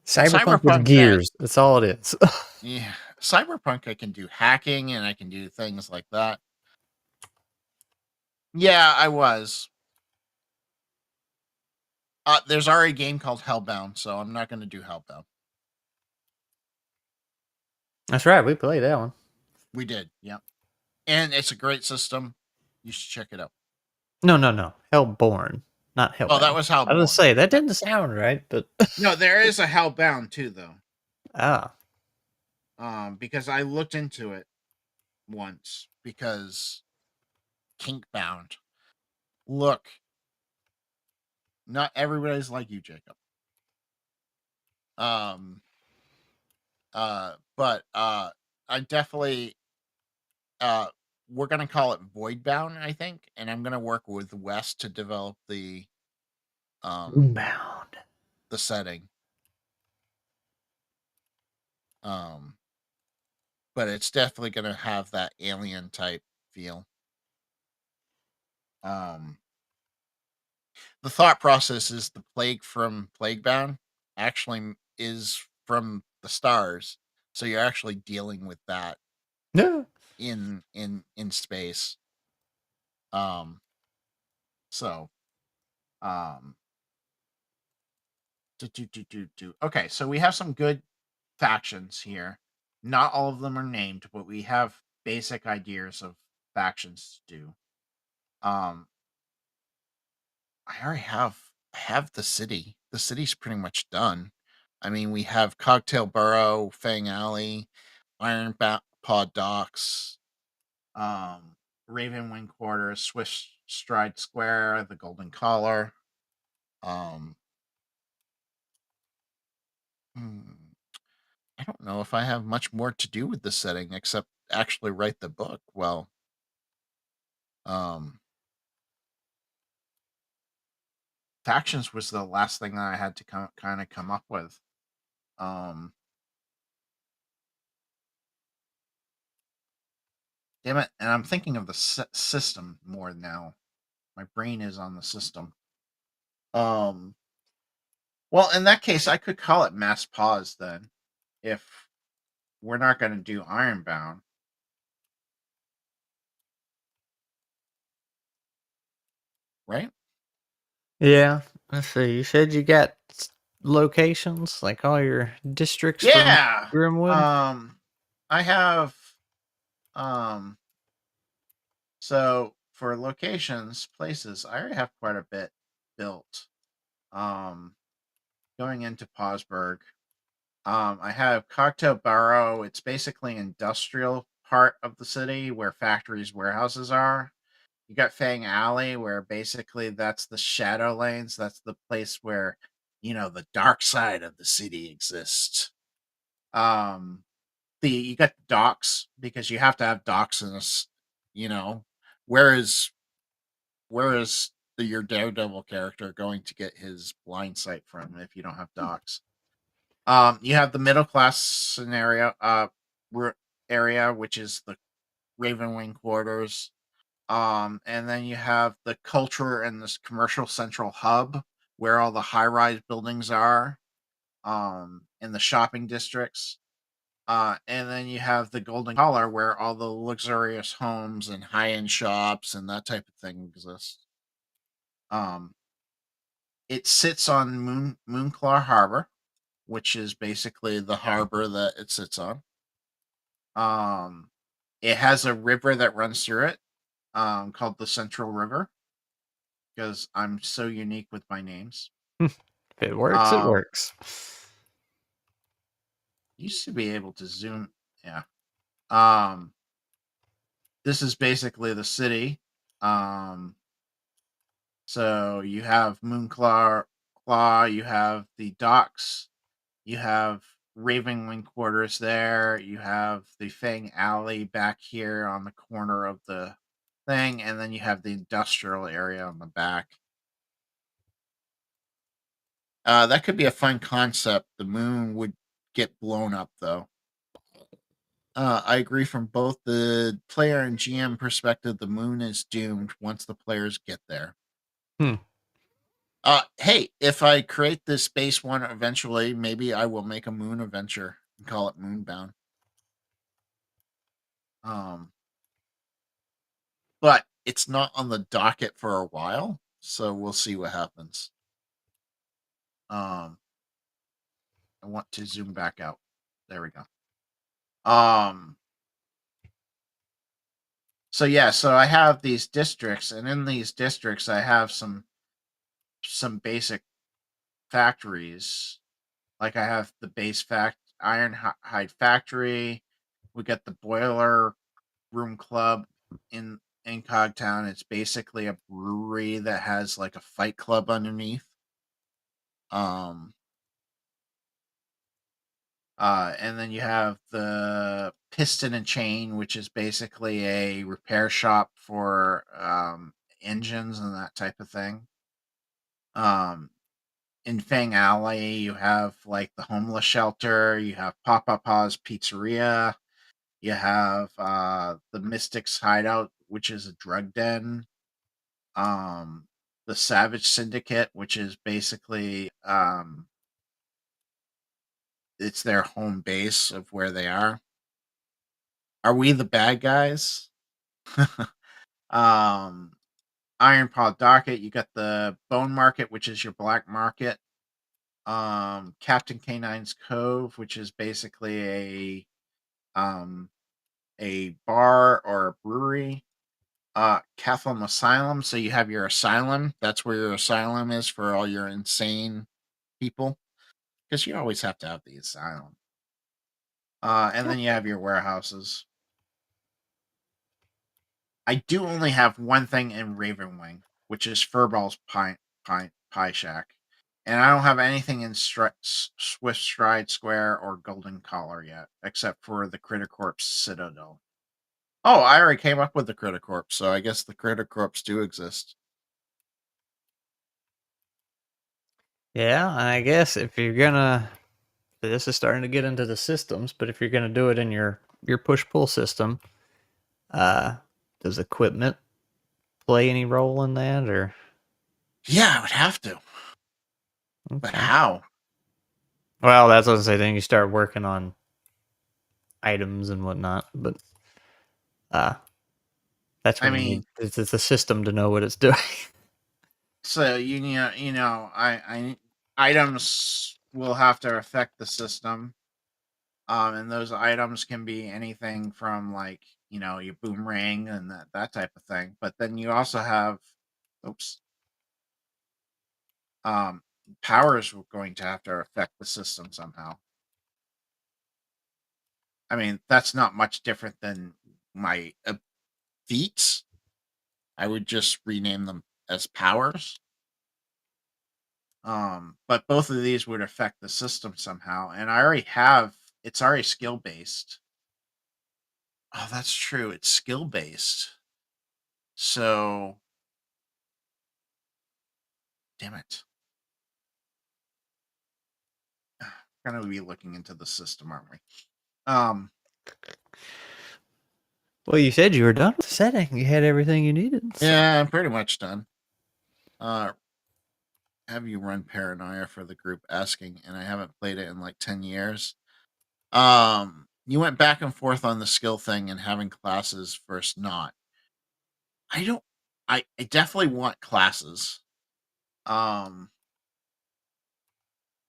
Cyberpunk with Cyberpunk, that gears. That's all it is. yeah, cyberpunk. I can do hacking and I can do things like that. Yeah, I was. There's already a game called Hellbound, so I'm not going to do Hellbound. That's right. We played that one. We did, yeah, and it's a great system. You should check it out. No. Hellborn, not Oh, that Hellbound. was I was Hellborn. say that Yeah. didn't sound right, but No, there is a Hellbound too, though. ah, Because I looked into it once because Kinkbound. Look, not everybody's like you, Jacob. Um, but I definitely uh we're gonna call it Voidbound, I think, and I'm gonna work with Wes to develop um Moonbound. the setting. Um, but it's definitely gonna have that alien type feel. Um, the thought process is the plague from Plaguebound actually is from the stars, so you're actually dealing with that No. in space. Um, so um, okay, so we have some good factions here. Not all of them are named, but we have basic ideas of factions to do. Um, I have the city. The city's pretty much done. I mean, we have Cocktail Burrow, Fang Alley, Paw Docks, um, Raven Wing Quarters, Swiss Stride Square, the Golden Collar. Um, hmm, I don't know if I have much more to do with the setting except actually write the book. Well, um, factions was the last thing that I had to kind of come up with. Um, Damn it! And I'm thinking of the system more now. My brain is on the system. Um, well, in that case, I could call it Mass Pause then, if we're not going to do Ironbound, right? Yeah. Let's see. You said you got locations, like all your districts from Yeah. Grimwood. I have um. So for locations, places, I already have quite a bit built. Um, Going into Pausberg. I have Cocktail Barrow. It's basically industrial part of the city where factories, warehouses are. You got Fang Alley, where basically that's the shadow lanes. That's the place where the dark side of the city exists. Um, you got docks because you have to have docks in this. You know, whereas your Daredevil character going to get his blind sight from if you don't have docks? You have the middle class scenario area, which is the Ravenwing quarters. And then you have the culture and this commercial central hub where all the high rise buildings are, in the shopping districts. And then you have the Golden Collar where all the luxurious homes and high end shops and that type of thing exist. Um, it sits on Moonclaw Harbor, which is basically the harbor that it sits on. Um, it has a river that runs through it, called the Central River, because I'm so unique with my names. If it works, it Um, works. Used to be able to zoom, yeah. Um, this is basically the city. Um, so you have Claw, you have the docks, you have Ravenwing quarters there, you have the Fang Alley back here on the corner of the thing, and then you have the industrial area on the back. That could be a fun concept. The moon would get blown up, though. I agree from both the player and GM perspective. The moon is doomed once the players get there. Hmm. Hey, if I create this space one eventually, maybe I will make a moon adventure and call it Moonbound. Um, but it's not on the docket for a while, so we'll see what happens. Um, I want to zoom back out. There we go. Um, so yeah, so I have these districts, and in these districts, I have some basic factories. Like I have the base Ironhide factory. We got the boiler room club in Cogtown. It's basically a brewery that has like a fight club underneath. Um, and then you have the Piston and Chain, which is basically a repair shop for engines and that type of thing. In Fang Alley, you have like the homeless shelter, you have Papa Pa's Pizzeria, you have the Mystics Hideout, which is a drug den. The Savage Syndicate, which is basically it's their home base of where they are. Are we the bad guys? um Iron Paw Docket, you got the Bone Market, which is your black market. Captain Canine's Cove, which is basically um a bar or a brewery. Cathlum Asylum, so you have your asylum. That's where your asylum is for all your insane people. Because you always have to have the asylum. And then you have your warehouses. I do only have one thing in Ravenwing, which is Furball's Pie Shack. And I don't have anything in Swift Stride Square or Golden Collar yet, except for the Critter Corps Citadel. Oh, I already came up with the Critter Corps, so I guess the Critter Corps do exist. Yeah, I guess if you're gonna, this is starting to get into the systems, but if you're gonna do it in your push pull system, uh, does equipment play any role in that, or Yeah, I would have to. But okay? how? Well, that's what I say. Then you start working on items and whatnot, but uh, that's I when you mean, need it's a system to know what it's doing. so I items will have to affect the system. And those items can be anything from like, your boomerang and that type of thing. But then you also have oops. Um powers are going to have to affect the system somehow. I mean, that's not much different than my feats. I would just rename them as powers. But both of these would affect the system somehow, and I already have it's already skill based. Oh, that's true. It's skill based. So, damn it. We're gonna be looking into the system, aren't we? Um, Well, you said you were done with the setting. You had everything you needed. So. yeah, I'm pretty much done. Uh, have you run Paranoia for the group asking, and I haven't played it in like 10 years. You went back and forth on the skill thing and having classes versus not. I don't I definitely want classes. Um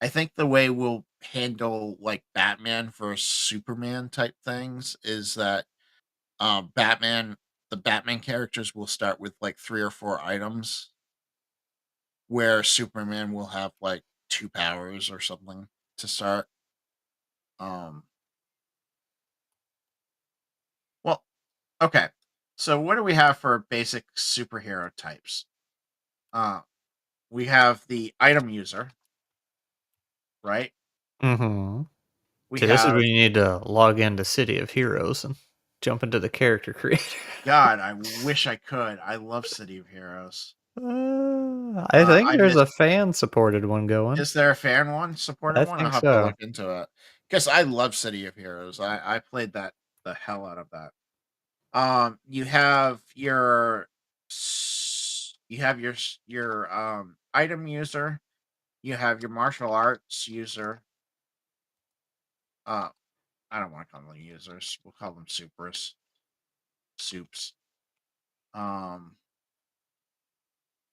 I think the way we'll handle like Batman versus Superman type things is that Batman the Batman characters will start with like 3 or 4 items, where Superman will have like 2 powers or something to start. Um well, okay. So what do we have for basic superhero types? Uh, we have the item user, right? Mm-hmm. We See, this is have where you need to log into City of Heroes and jump into the character creator. God. I wish I could. I love City of Heroes. I think I there's miss. a fan-supported one going. Is there a fan one supported I one? I'll think have to so. look into it because I love City of Heroes. I played that the hell out of that. You have your item user. You have your martial arts user. Uh, I don't want to call them users. We'll call them supers, soups. Um,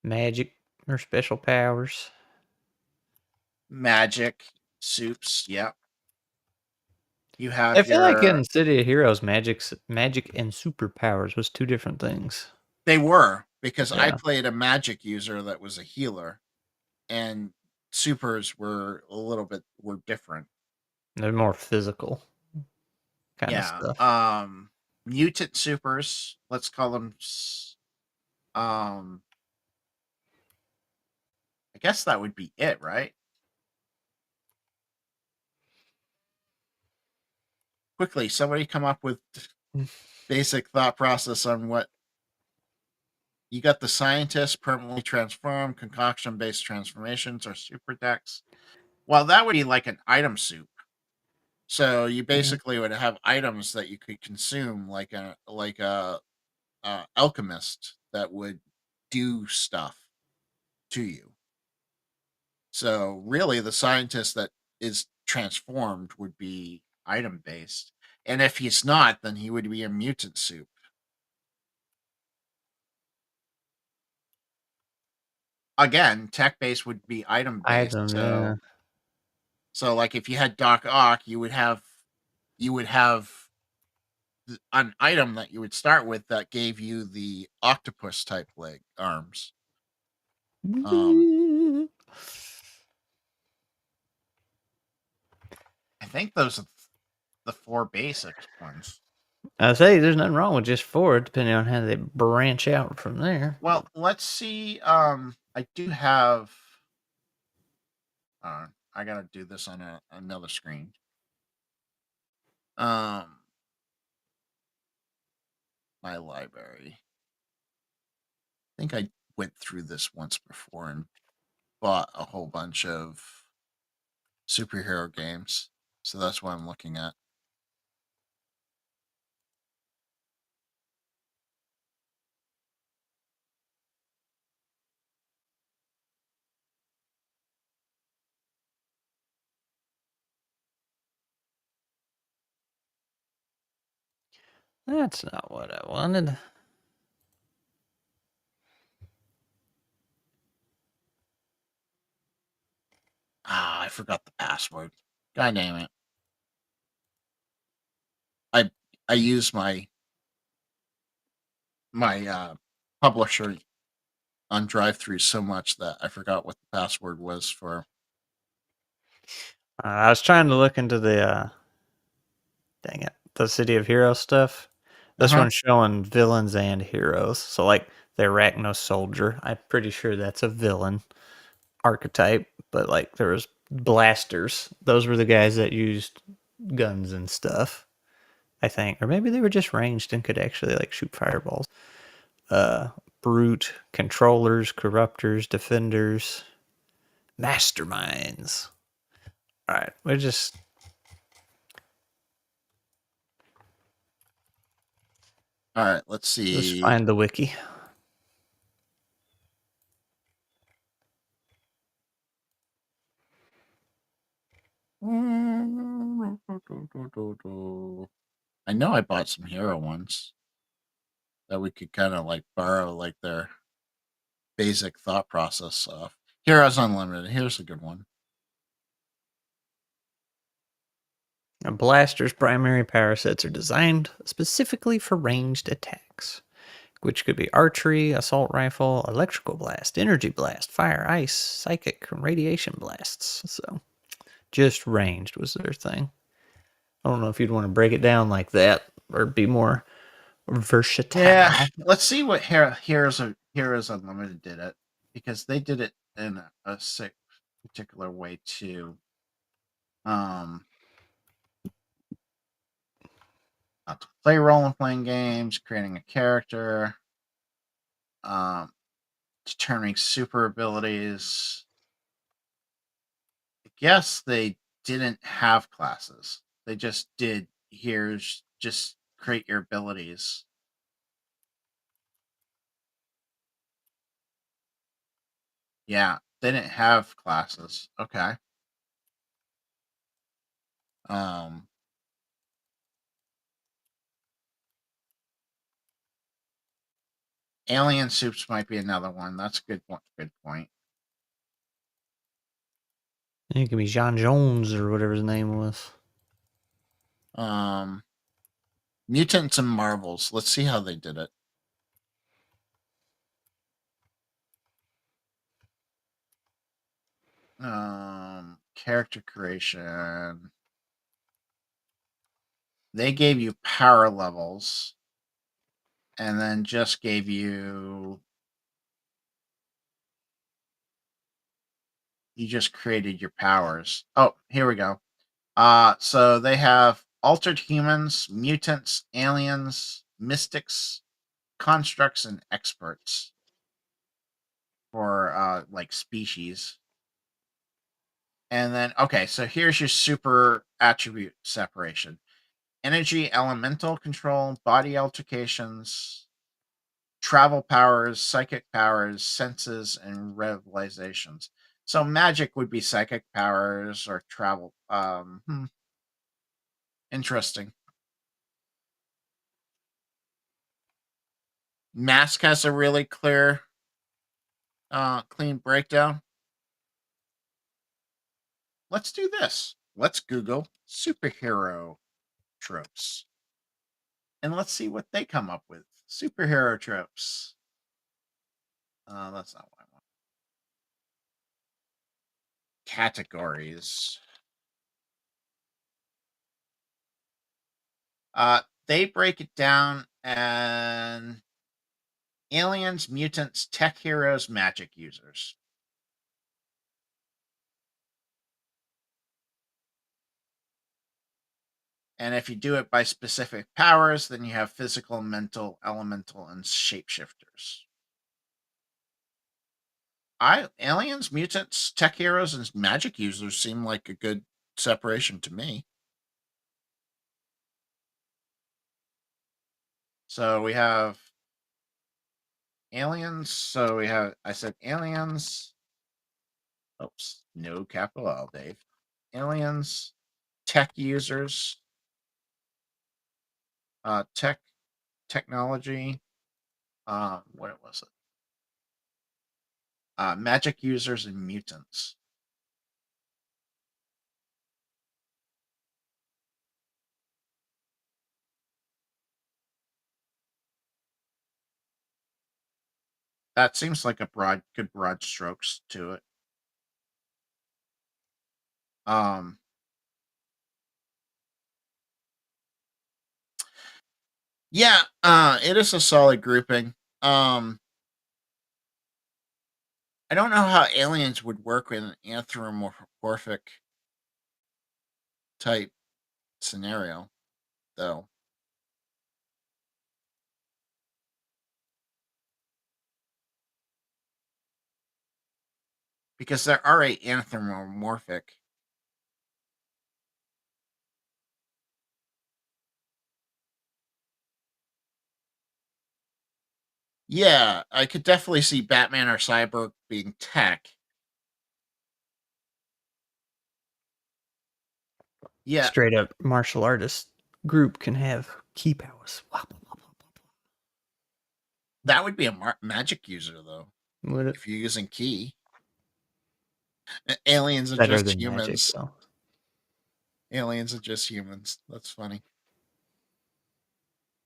Magic or special powers. magic soups. Yep. You I have feel like your. in City of Heroes, magic and superpowers was two different things. They were because I Yeah, played a magic user that was a healer, and supers were different. they're more physical kind of Yeah. stuff. Mutant supers. Let's call them. Um, I guess that would be it, right? Quickly, somebody come up with basic thought process on what you got. The scientist, permanently transformed, concoction based transformations, or super decks. Well, that would be like an item soup. So you Mhm. basically would have items that you could consume, like a alchemist that would do stuff to you. So really, the scientist that is transformed would be item based, and if he's not, then he would be a mutant soup. Again, tech based would be item based. Item, yeah. So like if you had Doc Ock, you would have an item that you would start with that gave you the octopus type leg arms. Um, I think those are the four basic ones. I say there's nothing wrong with just four, depending on how they branch out from there. Well, let's see. I do have. I gotta do this on another screen. Um, my library. I think I went through this once before and bought a whole bunch of superhero games. So that's what I'm looking at. That's not what I wanted. Ah, I forgot the password. God damn it. I I use my publisher on drive through so much that I forgot what the password was for. I was trying to look into dang it, the City of Heroes stuff. This Uh-huh. one's showing villains and heroes. So, like, the Arachno Soldier, I'm pretty sure that's a villain archetype, but, like, there was blasters. Those were the guys that used guns and stuff, I think. Or maybe they were just ranged and could actually, like, shoot fireballs. Uh, Brute, controllers, corruptors, defenders, masterminds. All right, All right, let's let's see. find the wiki. I know I bought some hero ones that we could kind of like borrow like their basic thought process stuff. Heroes Unlimited. Here's a good one. A blaster's primary power sets are designed specifically for ranged attacks, which could be archery, assault rifle, electrical blast, energy blast, fire, ice, psychic, and radiation blasts. So just ranged was their thing. I don't know if you'd want to break it down like that or be more Versatile. Yeah, let's see what Heroes Unlimited did it, because they did it in a sick particular way too. Um, Not to play role and playing games, creating a character, um, determining super abilities. I guess they didn't have classes. They just did, here's just create your abilities. Yeah, they didn't have classes. Okay. Um, Alien Soups might be another one. That's a good point. Good point. It could be John Jones or whatever his name was. Um, Mutants and Marvels. Let's see how they did it. Character creation. They gave you power levels, and then just gave you just created your powers. Oh, here we go. So they have altered humans, mutants, aliens, mystics, constructs, and experts for like species. And then okay, so here's your super attribute separation. Energy elemental control, body altercations, travel powers, psychic powers, senses, and revelations. So magic would be psychic powers or travel. Interesting. Mask has a really clear, clean breakdown. Let's do this. Let's Google superhero tropes, and let's see what they come up with. Superhero tropes. That's not what I want. Categories. They break it down and aliens, mutants, tech heroes, magic users. And if you do it by specific powers, then you have physical, mental, elemental, and shapeshifters. Aliens, mutants, tech heroes, and magic users seem like a good separation to me. So we have aliens. So I said aliens. Oops, no capital L, Dave. Aliens, tech users, technology. What was it? Magic users and mutants. That seems like a good broad strokes to it. Um, yeah, it is a solid grouping. I don't know how aliens would work in an anthropomorphic type scenario, though. Because they're already anthropomorphic. Yeah, I could definitely see Batman or Cyborg being tech. Yeah, Straight up martial artist group can have key powers. that would be a magic user, though, Would it? if you're using key. Aliens are Better just than magic, humans. though. Aliens are just humans. That's funny.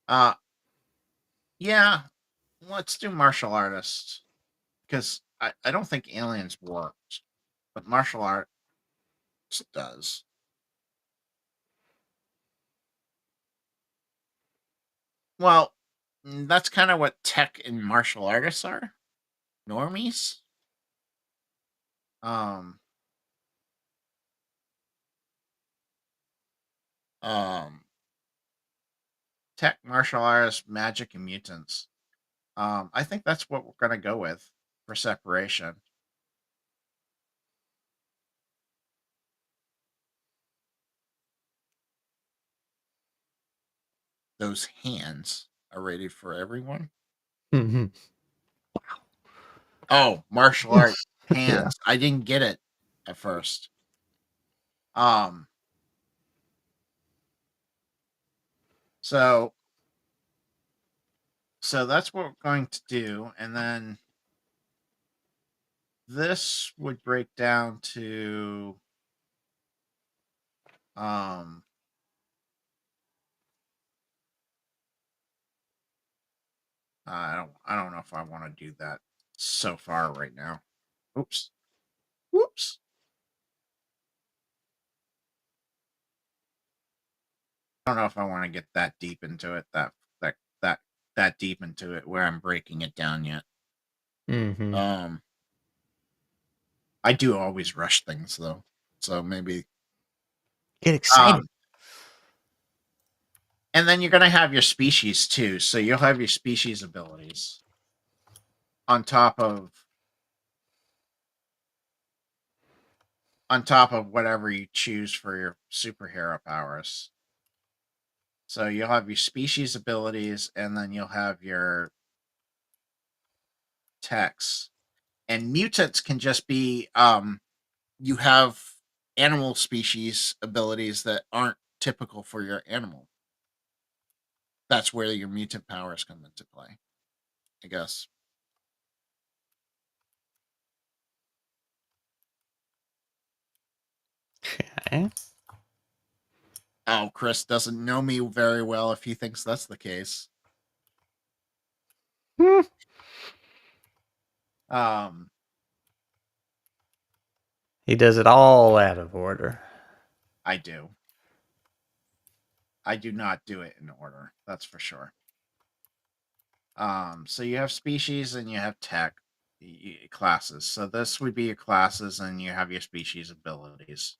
Uh, yeah, let's do martial artists. Because I don't think aliens works, but martial arts does. Well, That's kind of what tech and martial artists are. Normies. Um, um, Tech, martial artists, magic, and mutants. I think that's what we're gonna go with for separation. Those hands are rated for everyone. Hmm. Oh, martial art Yeah. hands. I didn't get it at first. Um, so so that's what we're going to do, and then this would break down to um I don't know if I want to do that so far right now. Oops. Whoops. I don't know if I want to get that deep into it, that that that deep into it where I'm breaking it down yet. Hmm. Um I do always rush things though. So maybe Get excited. um and then you're going to have your species too. So you'll have your species abilities on top of whatever you choose for your superhero powers. So you'll have your species abilities and then you'll have your techs. And mutants can just be you have animal species abilities that aren't typical for your animal. That's where your mutant powers come into play, I guess. Okay. Oh, Chris doesn't know me very well if he thinks that's the case. Hmm. Um, He does it all out of order. I do. I do not do it in order. That's for sure. So you have species and you have tech classes. So this would be your classes, and you have your species abilities.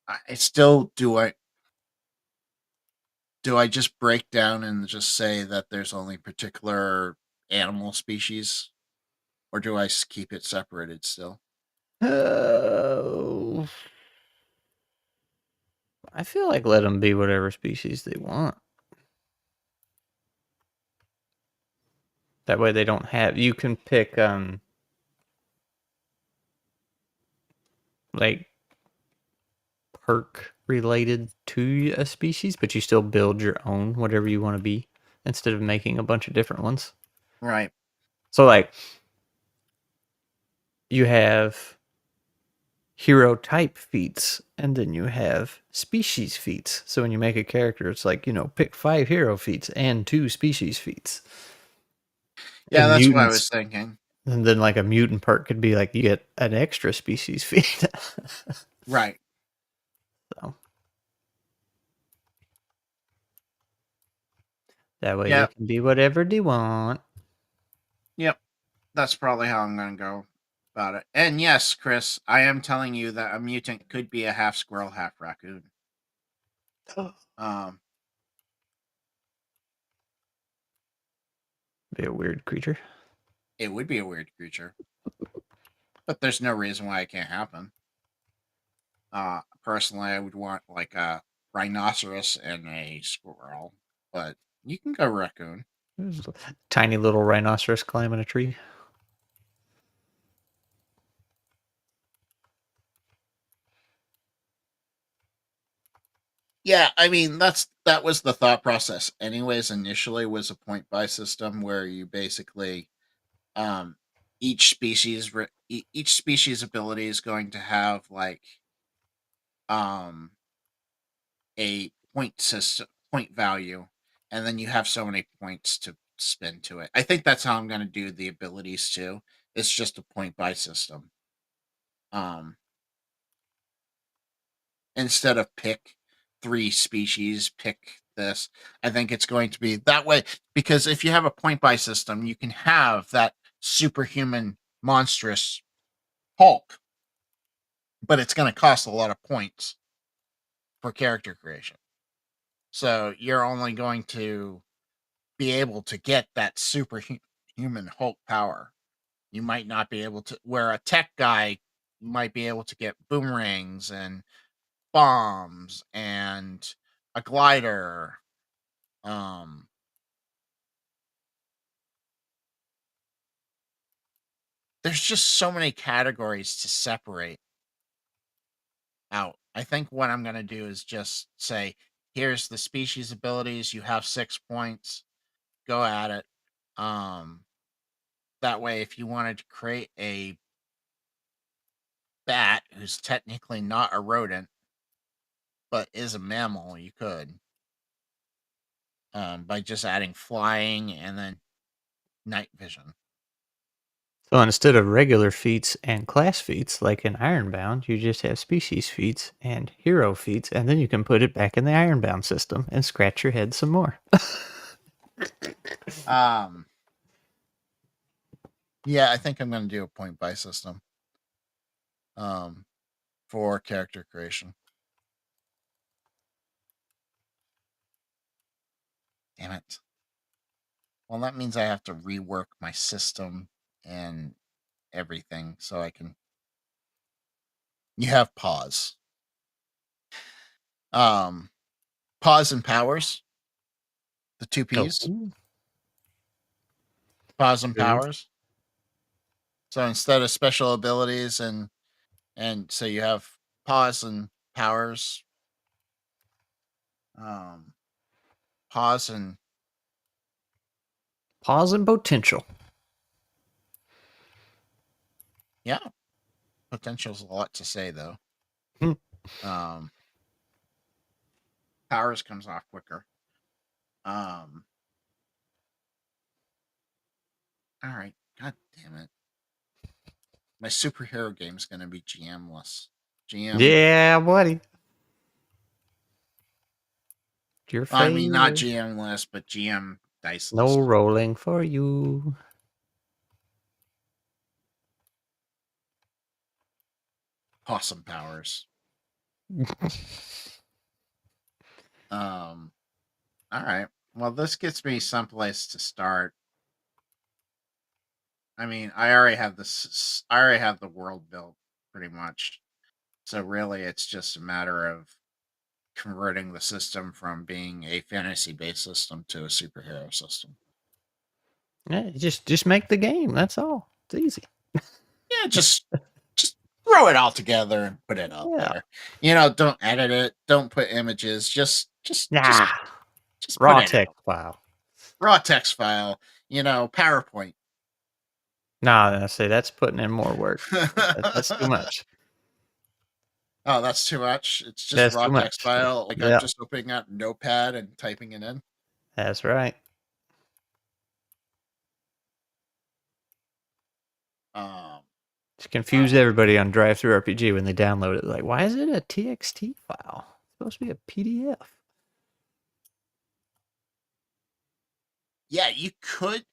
I still do I just break down and just say that there's only particular animal species, or do I keep it separated still? Oh, I feel like let them be whatever species they want. That way they don't have. You can pick like perk related to a species, but you still build your own whatever you want to be instead of making a bunch of different ones. Right. So like you have hero type feats and then you have species feats. So when you make a character, it's like, pick 5 hero feats and 2 species feats. Yeah, And that's what I was mutants, thinking. and then like a mutant perk could be like you get an extra species feat. Right. So that way they Yep. can be whatever they want. Yep. That's probably how I'm going to go about it. And yes, Chris, I am telling you that a mutant could be a half squirrel, half raccoon. Um, Be a weird creature. it would be a weird creature, but there's no reason why it can't happen. Personally, I would want like a rhinoceros and a squirrel, but you can go raccoon. There's a tiny little rhinoceros climbing a tree. Yeah, I mean that was the thought process anyways initially, was a point buy system where you basically um each species ability is going to have like um a point value, and then you have so many points to spend to it. I think that's how I'm going to do the abilities too. It's just a point buy system. Um Instead of pick 3 species, pick this, I think it's going to be that way. Because if you have a point buy system, you can have that superhuman, monstrous Hulk, but it's going to cost a lot of points for character creation. So you're only going to be able to get that superhuman Hulk power. You might not be able to, where a tech guy might be able to get boomerangs and bombs and a glider. Um, there's just so many categories to separate out. I think what I'm going to do is just say, here's the species abilities. You have 6 points. Go at it. Um, that way, if you wanted to create a bat who's technically not a rodent but is a mammal, you could, by just adding flying and then night vision. So instead of regular feats and class feats like in Ironbound, you just have species feats and hero feats, and then you can put it back in the Ironbound system and scratch your head some more. Um, yeah, I think I'm going to do a point buy system um, for character creation. Damn it. Well, that means I have to rework my system and everything so I can. You have pause. Um, pause and powers. The two Oh, P's. Pause and true. powers. So instead of special abilities and so you have pause and powers. Um, pause and Pause and potential. yeah, potential's a lot to say though. Hmm. Um, powers comes off quicker. Um, all right. God damn it. My superhero game's gonna be GM-less. GM. Yeah, buddy. Your I mean, not favorite. GM-less, but GM No diceless. rolling for you. Awesome powers. Um. All right. Well, this gets me someplace to start. I mean, I already have this. I already have the world built pretty much. So really, it's just a matter of converting the system from being a fantasy-based system to a superhero system. Yeah, just make the game. That's all. It's easy. Yeah, just throw it all together and put it out Yeah. there. Don't edit it. Don't put images. Nah. Just put Raw it out. text file. Raw text file. PowerPoint. Nah, I say that's putting in more work. That's too much. Oh, that's too much. It's just That's raw too text much. file. Like I'm Yeah, just opening up Notepad and typing it in. that's right. Um, Just confuse uh, everybody on Drive Through RPG when they download it. Like, why is it a TXT file? It's supposed to be a PDF. yeah, you could.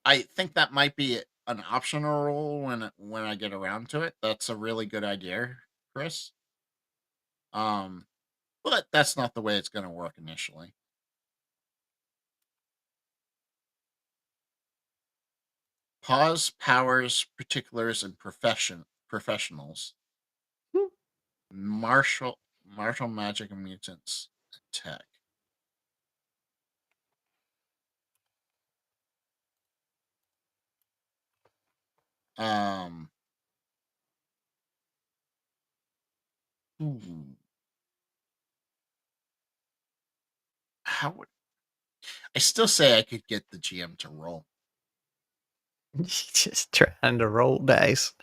I think that might be an optional rule when I get around to it. That's a really good idea, Chris. Um, but that's not the way it's going to work initially. Pause, powers, particulars, and professionals. Hmm. Martial magic and mutants and tech. Um, ooh, how would I still say I could get the GM to roll? Just trying to roll dice.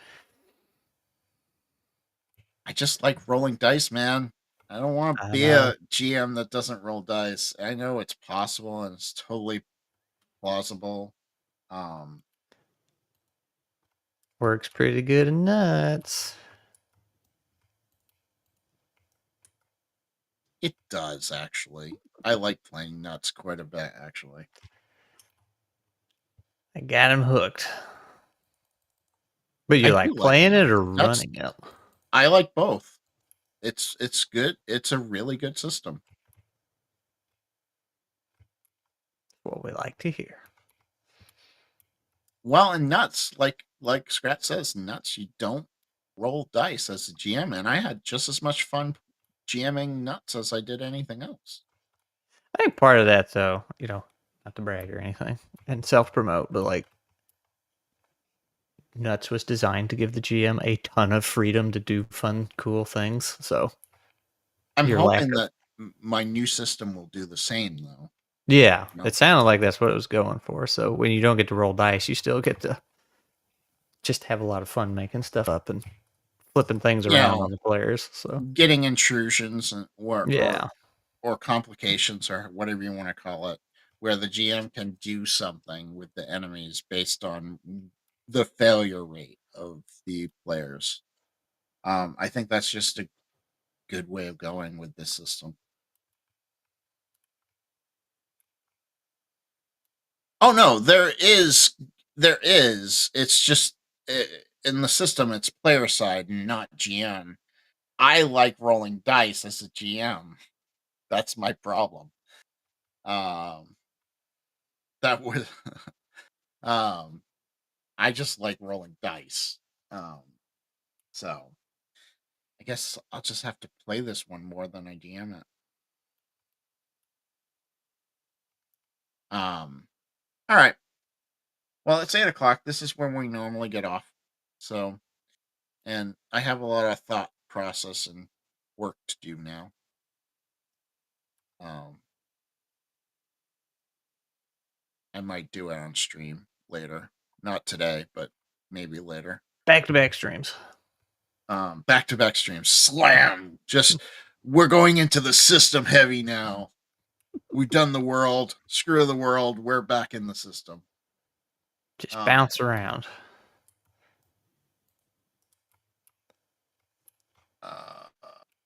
I just like rolling dice, man. I don't want to I be know. a GM that doesn't roll dice. I know it's possible and it's totally plausible. Um, Works pretty good and nuts. it does actually. I like playing nuts quite a bit, actually. I got him hooked. But I you do like like playing it nuts. or Nuts. running it? I like both. It's good. It's a really good system. What we like to hear. Well, and nuts, like Scrat says, nuts. You don't roll dice as a GM, and I had just as much fun GMing nuts as I did anything else. I think part of that, though, not to brag or anything, and self promote, but like Nuts was designed to give the GM a ton of freedom to do fun, cool things. So I'm your lack hoping of that my new system will do the same, though. yeah, You know? it sounded like that's what it was going for. So when you don't get to roll dice, you still get to just have a lot of fun making stuff up and flipping things You around know, on the players. So getting intrusions and yeah, or complications or whatever you want to call it, where the GM can do something with the enemies based on the failure rate of the players. I think that's just a good way of going with this system. Oh no, there is. It's just in the system, it's player side, not GM. I like rolling dice as a GM. That's my problem. Um, that would um I just like rolling dice. Um, so I guess I'll just have to play this one more than I DM it. All right. Well, it's 8 o'clock. This is when we normally get off. So, and I have a lot of thought process and work to do now. Um, I might do it on stream later. Not today, but maybe later. back to back streams. Back to back streams. Slam. Just we're going into the system heavy now. We've done the world. Screw the world. We're back in the system. Just Um, bounce around. uh,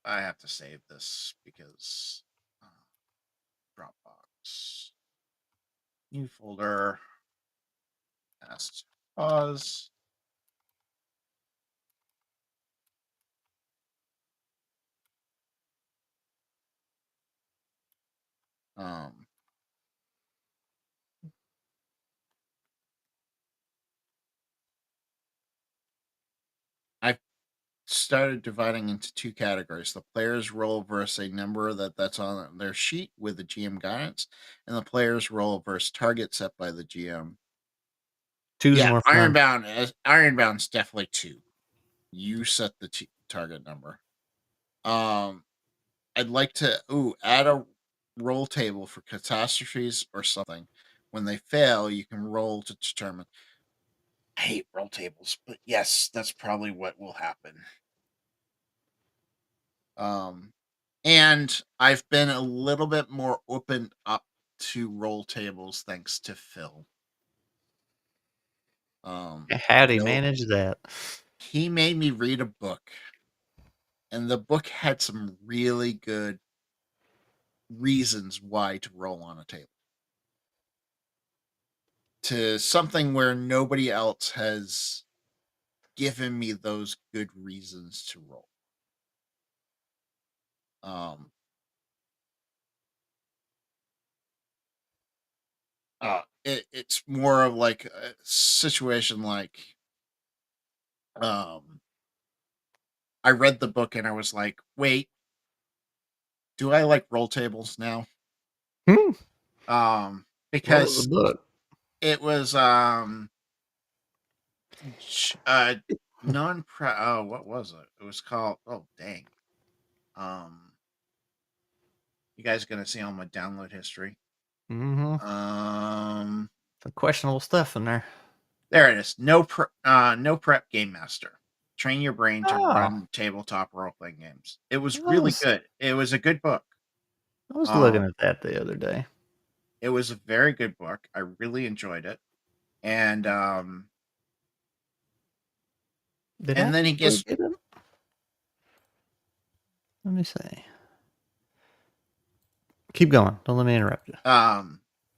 I have to save this because Dropbox new folder. Past pause. Um, I've started dividing into two categories: the player's role versus a number that's on their sheet with the GM guidance, and the player's role versus target set by the GM. Two's Yeah, more fun. Ironbound's definitely two. You set the target number. Um, I'd like to add a roll table for catastrophes or something. When they fail, you can roll to determine. I hate roll tables, but yes, that's probably what will happen. Um, and I've been a little bit more open up to roll tables thanks to Phil. How'd he Phil, manage that? he made me read a book, and the book had some really good reasons why to roll on a table. To something where nobody else has given me those good reasons to roll. Um, it's more of like a situation like um I read the book and I was like, wait, do I like roll tables now? Hmm. Um, What was the because book? it was non oh what was it? It was called oh dang. Um you guys gonna see all my download history. Mm-hmm. Um Some questionable stuff in there. there it is. No prep game master. Train your brain to Oh, run tabletop role playing games. It was I really was good. It was a good book. I was looking Um at that the other day. it was a very good book. I really enjoyed it. And Did I and then he actually gets get it? Let me see. Keep going. Don't let me interrupt you.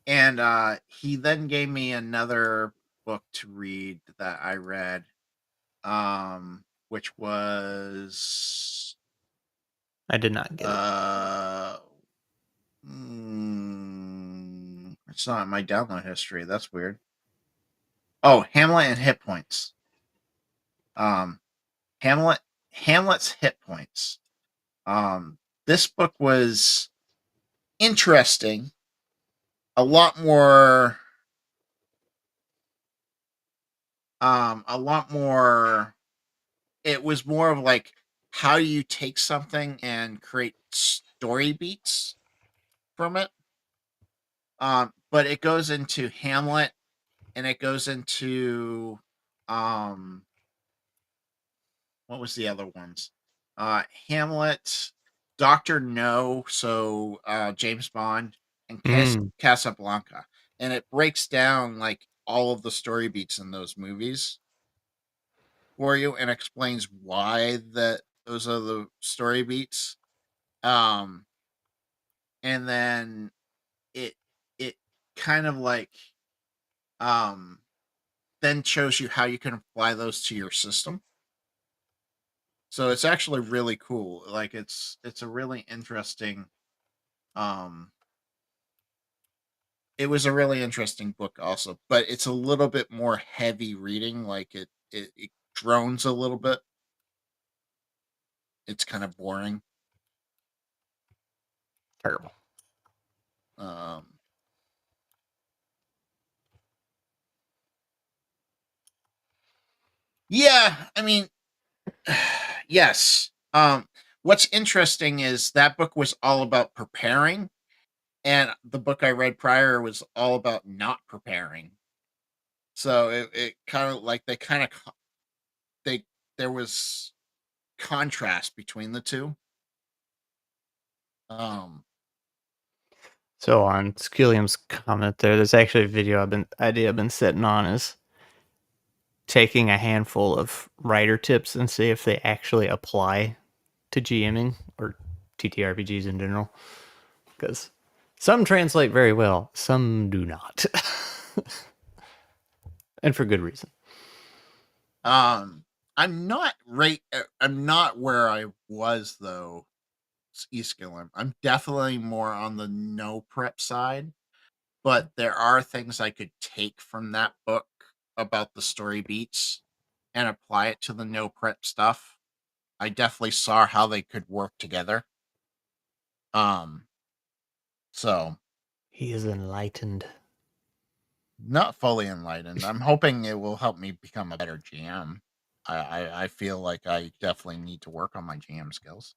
And he then gave me another book to read that I read, which was I did not get it. It's not in my download history. That's weird. Oh, Hamlet and Hit Points. Um, Hamlet Hamlet's Hit Points. This book was interesting. A lot more. A lot more. It was more of like how you take something and create story beats from it. But it goes into Hamlet and it goes into um what was the other ones? Hamlet, Doctor No, so James Bond, and Mm. Casablanca, and it breaks down like all of the story beats in those movies for you and explains why that those are the story beats. Um, and then it it kind of like um then shows you how you can apply those to your system. So it's actually really cool. Like it's a really interesting um it was a really interesting book also, but it's a little bit more heavy reading, like it drones a little bit. It's kind of boring. Terrible. Um yeah, I mean yes. What's interesting is that book was all about preparing and the book I read prior was all about not preparing. So it kind of like they there was contrast between the two. Um, So on Skilliam's comment there's actually a idea I've been sitting on is taking a handful of writer tips and see if they actually apply to GMing or TTRPGs in general. Because some translate very well, some do not. And for good reason. um, I'm not where I was though. Eskillen. I'm definitely more on the no prep side, but there are things I could take from that book about the story beats and apply it to the no prep stuff. I definitely saw how they could work together. Um, so He is enlightened. not fully enlightened. I'm hoping it will help me become a better GM. I feel like I definitely need to work on my GM skills.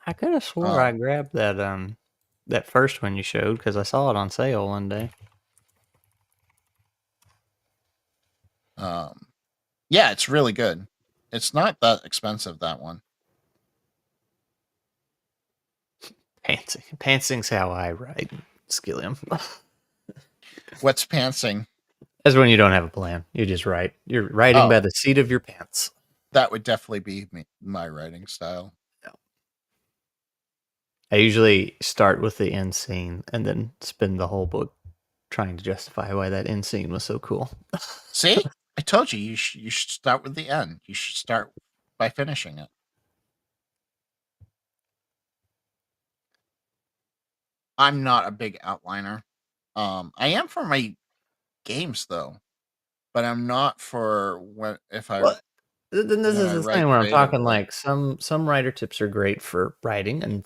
I could have swore I Um, grabbed that first one you showed because I saw it on sale one day. um, yeah, it's really good. It's not that expensive, that one. Pantsing's how I write Skillium. What's pantsing? That's when you don't have a plan. You just write. You're writing by Oh, the seat of your pants. that would definitely be my writing style. I usually start with the end scene and then spend the whole book trying to justify why that end scene was so cool. See, I told you you should start with the end. You should start by finishing it. I'm not a big outliner. I am for my games though, but I'm not for Well, then this when is I the write thing where I'm talking creatively. like some writer tips are great for writing and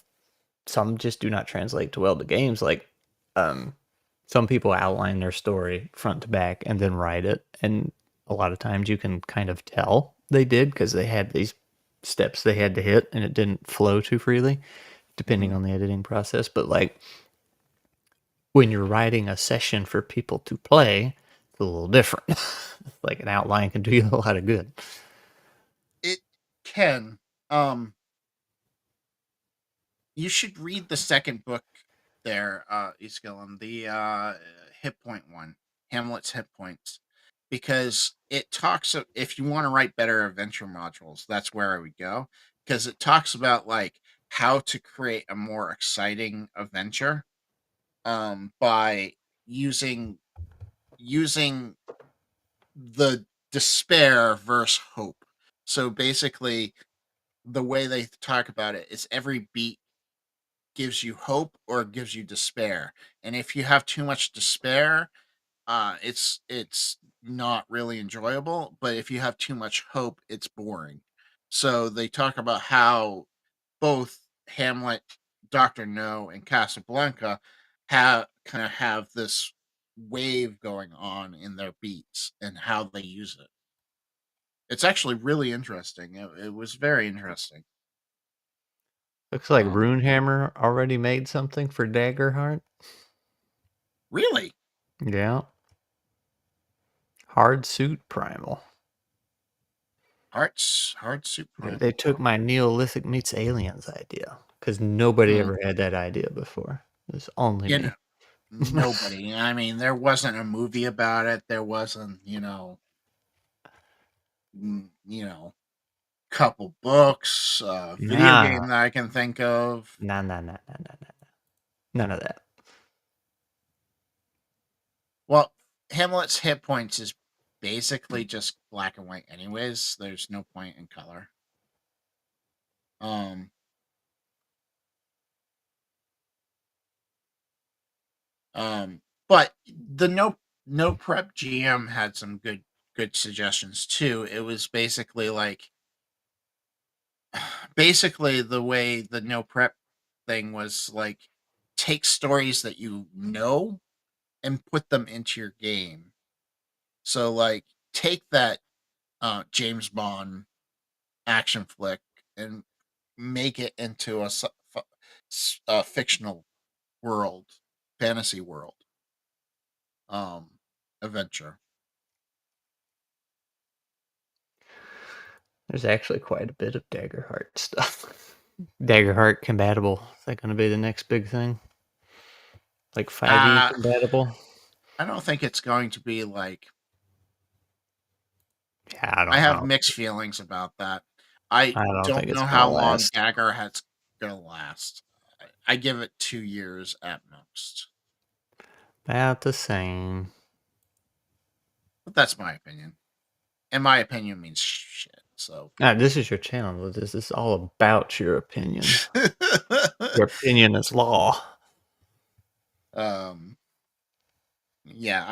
some just do not translate too well to games. Like, um, some people outline their story front to back and then write it, and a lot of times you can kind of tell they did because they had these steps they had to hit, and it didn't flow too freely, depending Mhm. on the editing process. But like when you're writing a session for people to play, it's a little different. Like an outline can do you a lot of good. It can. Um, you should read the second book there, Iskillen, the hit point one, Hamlet's hit points, because it talks if you want to write better adventure modules, that's where I would go because it talks about like how to create a more exciting adventure by using using the despair versus hope. So basically, the way they talk about it is every beat gives you hope or it gives you despair. And if you have too much despair, it's not really enjoyable. But if you have too much hope, it's boring. So they talk about how both Hamlet, Doctor No, and Casablanca have kind of have this wave going on in their beats and how they use it. It's actually really interesting. It was very interesting. Looks like Um, Runehammer already made something for Daggerheart. really, Yeah. Hard Suit Primal. Hard Soup They Primal. took my Neolithic meets aliens idea because nobody Hmm. ever had that idea before. It was only You know, me. nobody. I mean, there wasn't a movie about it. There wasn't, you know, couple books, video Nah, game that I can think of. nah. None of that. Well, Hamlet's hit points is basically just black and white anyways. There's no point in color. Um but the no prep GM had some good suggestions too. It was basically like basically the way the no prep thing was like take stories that you know and put them into your game. So like take that James Bond action flick and make it into a fictional world, fantasy world, um, adventure. There's actually quite a bit of Daggerheart stuff. Daggerheart compatible. Is that going to be the next big thing? Like 5e Uh, compatible? I don't think it's going to be like. Yeah, I I don't have know. mixed feelings about that. I I don't think don't it's know going to how long last. Dagger has gonna last. I give it 2 years at most, About the same. but that's my opinion. And my opinion means shit. So, This is your channel. This is all about your opinion. Your opinion is law. um, yeah,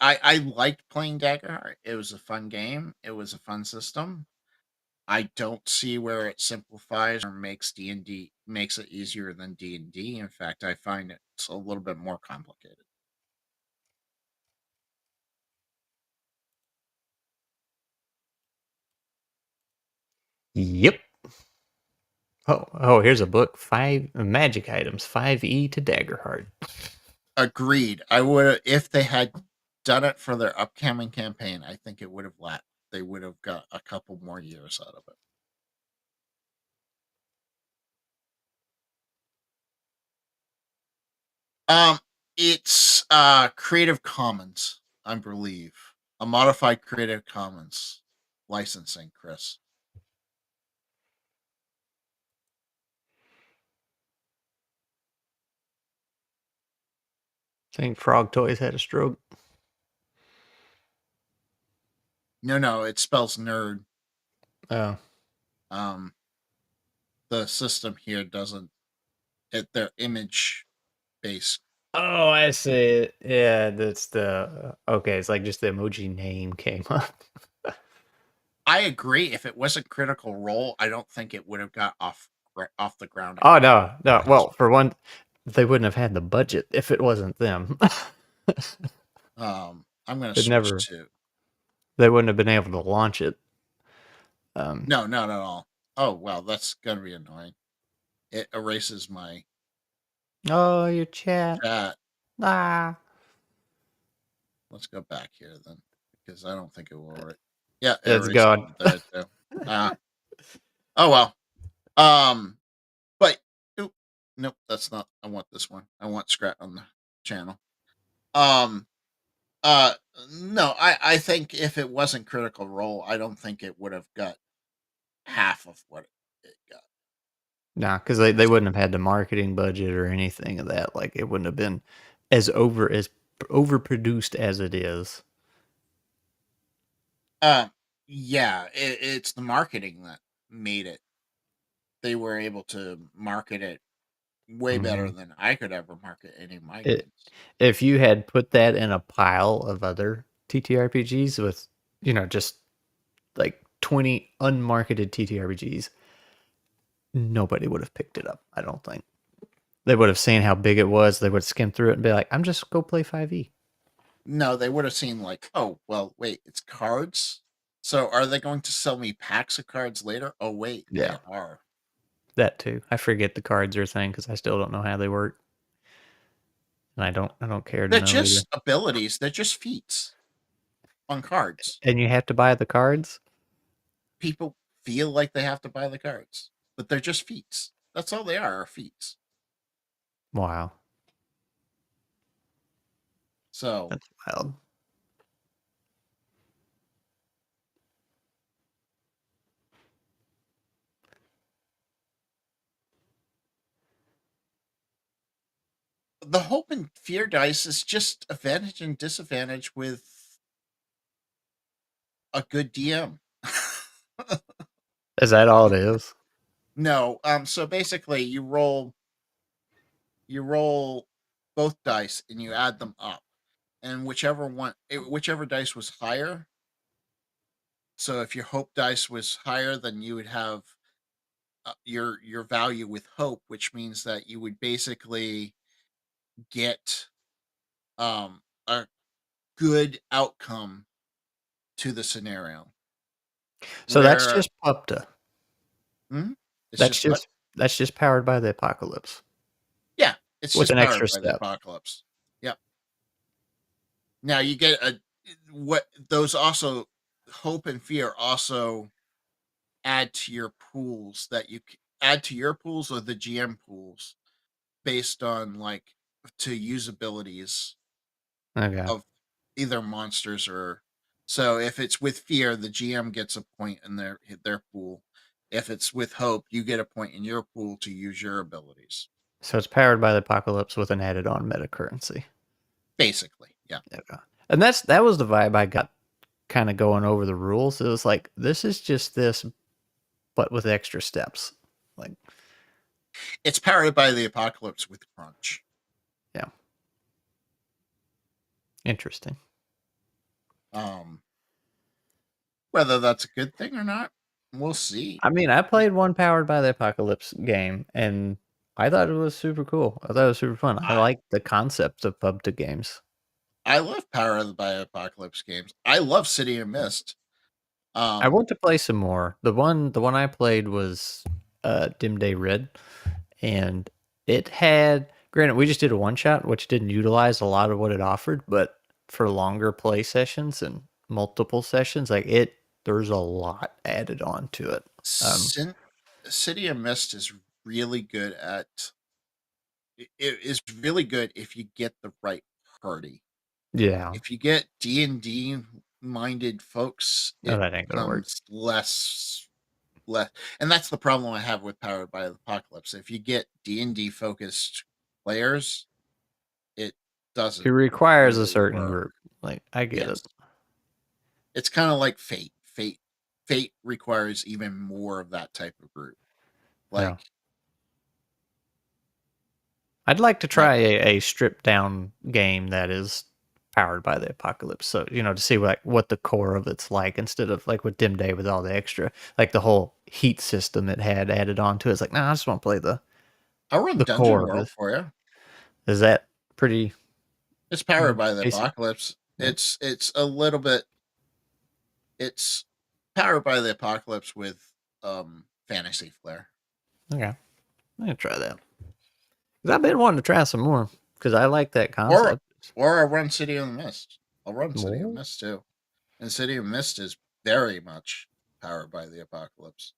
I liked playing Daggerheart. It was a fun game. It was a fun system. I don't see where it simplifies or makes D&D makes it easier than D&D. In fact, I find it's a little bit more complicated. Yep. Oh, here's a book. Five magic items. 5e to Daggerheart. Agreed. I would if they had done it for their upcoming campaign, I think it would have they would have got a couple more years out of it. Um, it's Creative Commons, I believe. A modified Creative Commons licensing, Chris. Think Frog Toys had a stroke. No, it spells nerd. Oh. Um, the system here doesn't. Their image based. Oh, I see it. Yeah, that's the okay. It's like just the emoji name came up. I agree. If it wasn't Critical Role, I don't think it would have got off the ground Oh as no. fast. Well, for one, they wouldn't have had the budget if it wasn't them. I'm gonna They'd switch never. to They wouldn't have been able to launch it. no, not at all. Oh well, that's gonna be annoying. It erases my Oh, your chat. chat. Ah. Let's go back here then, because I don't think it will. Yeah, it It's erases gone. it there too. Uh, oh well. Um, but oop, nope, that's not. I want this one. I want Scrat on the channel. Um, uh, no, I think if it wasn't Critical Role, I don't think it would have got half of what it got. Nah, because they wouldn't have had the marketing budget or anything of that. Like it wouldn't have been as overproduced as it is. Uh, yeah, it's the marketing that made it. They were able to market it way better Hmm. than I could ever market any of my It, games. if you had put that in a pile of other TTRPGs with, just like 20 unmarketed TTRPGs, nobody would have picked it up. I don't think they would have seen how big it was. They would skim through it and be like, "I'm just go play 5e." No, they would have seen like, oh, well, wait, it's cards. So are they going to sell me packs of cards later? Oh, wait, they Yeah, are. that too. I forget the cards are a thing because I still don't know how they work, and I don't care to They're know either. just abilities. They're just feats on cards. And you have to buy the cards. People feel like they have to buy the cards, but they're just feats. That's all they are feats. Wow, So that's wild. the hope and fear dice is just advantage and disadvantage with a good DM. Is that all it is? No, so basically you roll both dice and you add them up. And whichever dice was higher. So if your hope dice was higher, then you would have your value with hope, which means that you would basically get a good outcome to the scenario. So that's Where just Pupta. hmm? It's That's just what? just that's just powered by the apocalypse Yeah, it's with just an powered extra by the step. apocalypse. Yep. Now you get a what those also hope and fear also add to your pools that add to your pools or the GM pools based on like to use abilities Okay. of either monsters or so if it's with fear, the GM gets a point in their pool. If it's with hope, you get a point in your pool to use your abilities. So it's powered by the apocalypse with an added on meta currency. Basically, yeah. Okay. And that was the vibe I got kind of going over the rules. It was like this is just this, but with extra steps. Like, It's powered by the apocalypse with crunch. yeah, interesting. Um, whether that's a good thing or not, we'll see. I mean, I played one powered by the apocalypse game, and I thought it was super cool. I thought it was super fun. I I like the concept of pub to games. I love Power by Apocalypse games. I love City of Mist. I Um, want to play some more. The one I played was Dim Day Red, and it had granted we just did a one shot, which didn't utilize a lot of what it offered, but for longer play sessions and multiple sessions, like there's a lot added on to it. Um, Cin- City of Mist is really good at. It is really good if you get the right party. yeah, If you get D&D minded folks, no, it that ain't gonna work. becomes less, and that's the problem I have with Powered by the Apocalypse. If you get D&D focused players, it It doesn't requires a really certain work. group. Like I get it. Yes. It's kind of like Fate. Fate requires even more of that type of group. Yeah. Like I'd like to like try a stripped down game that is powered by the apocalypse. So, to see what the core of it's like instead of like with Dim Day with all the extra, like the whole heat system it had added on to it. It's like, nah, I just want to play I'll run the Dungeon core of World it. for you. Is that pretty It's powered by the basic? apocalypse. Yep. It's a little bit it's powered by the apocalypse with fantasy flair. Okay. I'm gonna try that. 'Cause I've been wanting to try some more because I like that Or concept. I'll run City of Mist. I'll run City of More? Mist too. And City of Mist is very much powered by the apocalypse.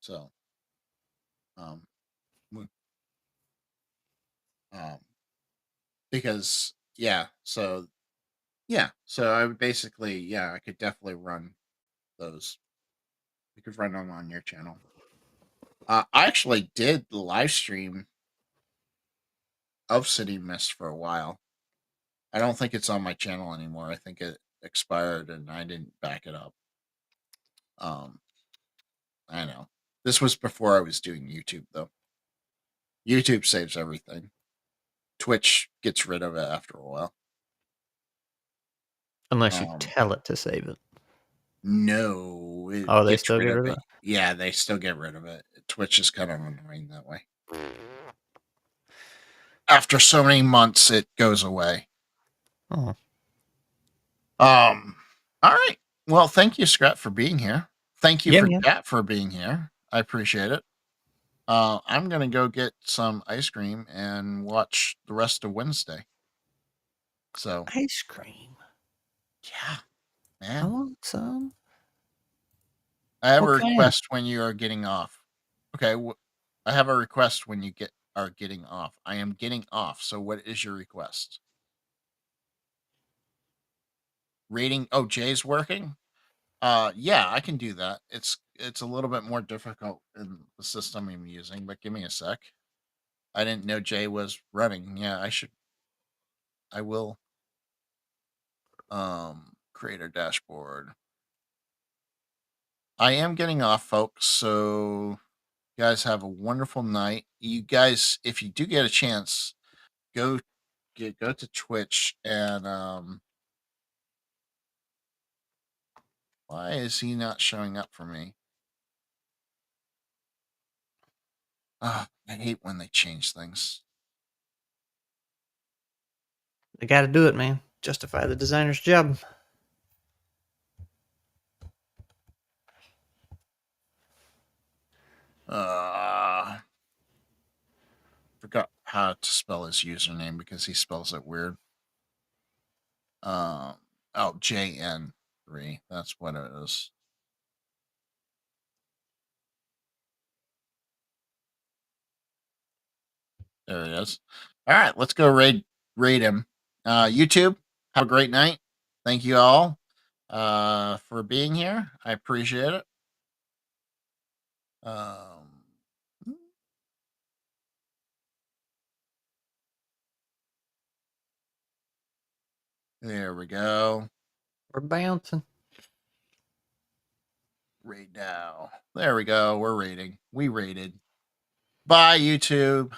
So um w- um because so I would basically I could definitely run those. You could run them on your channel. I actually did the live stream of City Mist for a while. I don't think it's on my channel anymore. I think it expired and I didn't back it up. Um, I know. This was before I was doing YouTube, though. YouTube saves everything. Twitch gets rid of it after a while. Unless you Um, tell it to save it. no, it Oh, they gets still rid get of rid of it. it? Yeah, they still get rid of it. Twitch is kind of annoying that way. After so many months, it goes away. Oh. All right. Well, thank you, Scott, for being here. Thank you Yeah, for man. chat for being here. I appreciate it. I'm gonna go get some ice cream and watch the rest of Wednesday. So Ice cream. yeah, I man. want some. I have a What kind? request when you are getting off. Okay, I have a request when you are getting off. I am getting off. So what is your request? Rating? Oh, Jay's working. Yeah, I can do that. It's a little bit more difficult in the system I'm using, but give me a sec. I didn't know Jay was running. Yeah, I should. I will. Create a dashboard. I am getting off, folks. So you guys have a wonderful night. You guys, if you do get a chance, go go to Twitch and why is he not showing up for me? I hate when they change things. They got to do it, man. Justify the designer's job. Forgot how to spell his username because he spells it weird. Um, oh, JN3. That's what it is. There it is. All right, let's go raid him. YouTube, have a great night. Thank you all for being here. I appreciate it. Um, there we go. We're bouncing. Raid now. There we go. We're raiding. We raided. Bye, YouTube.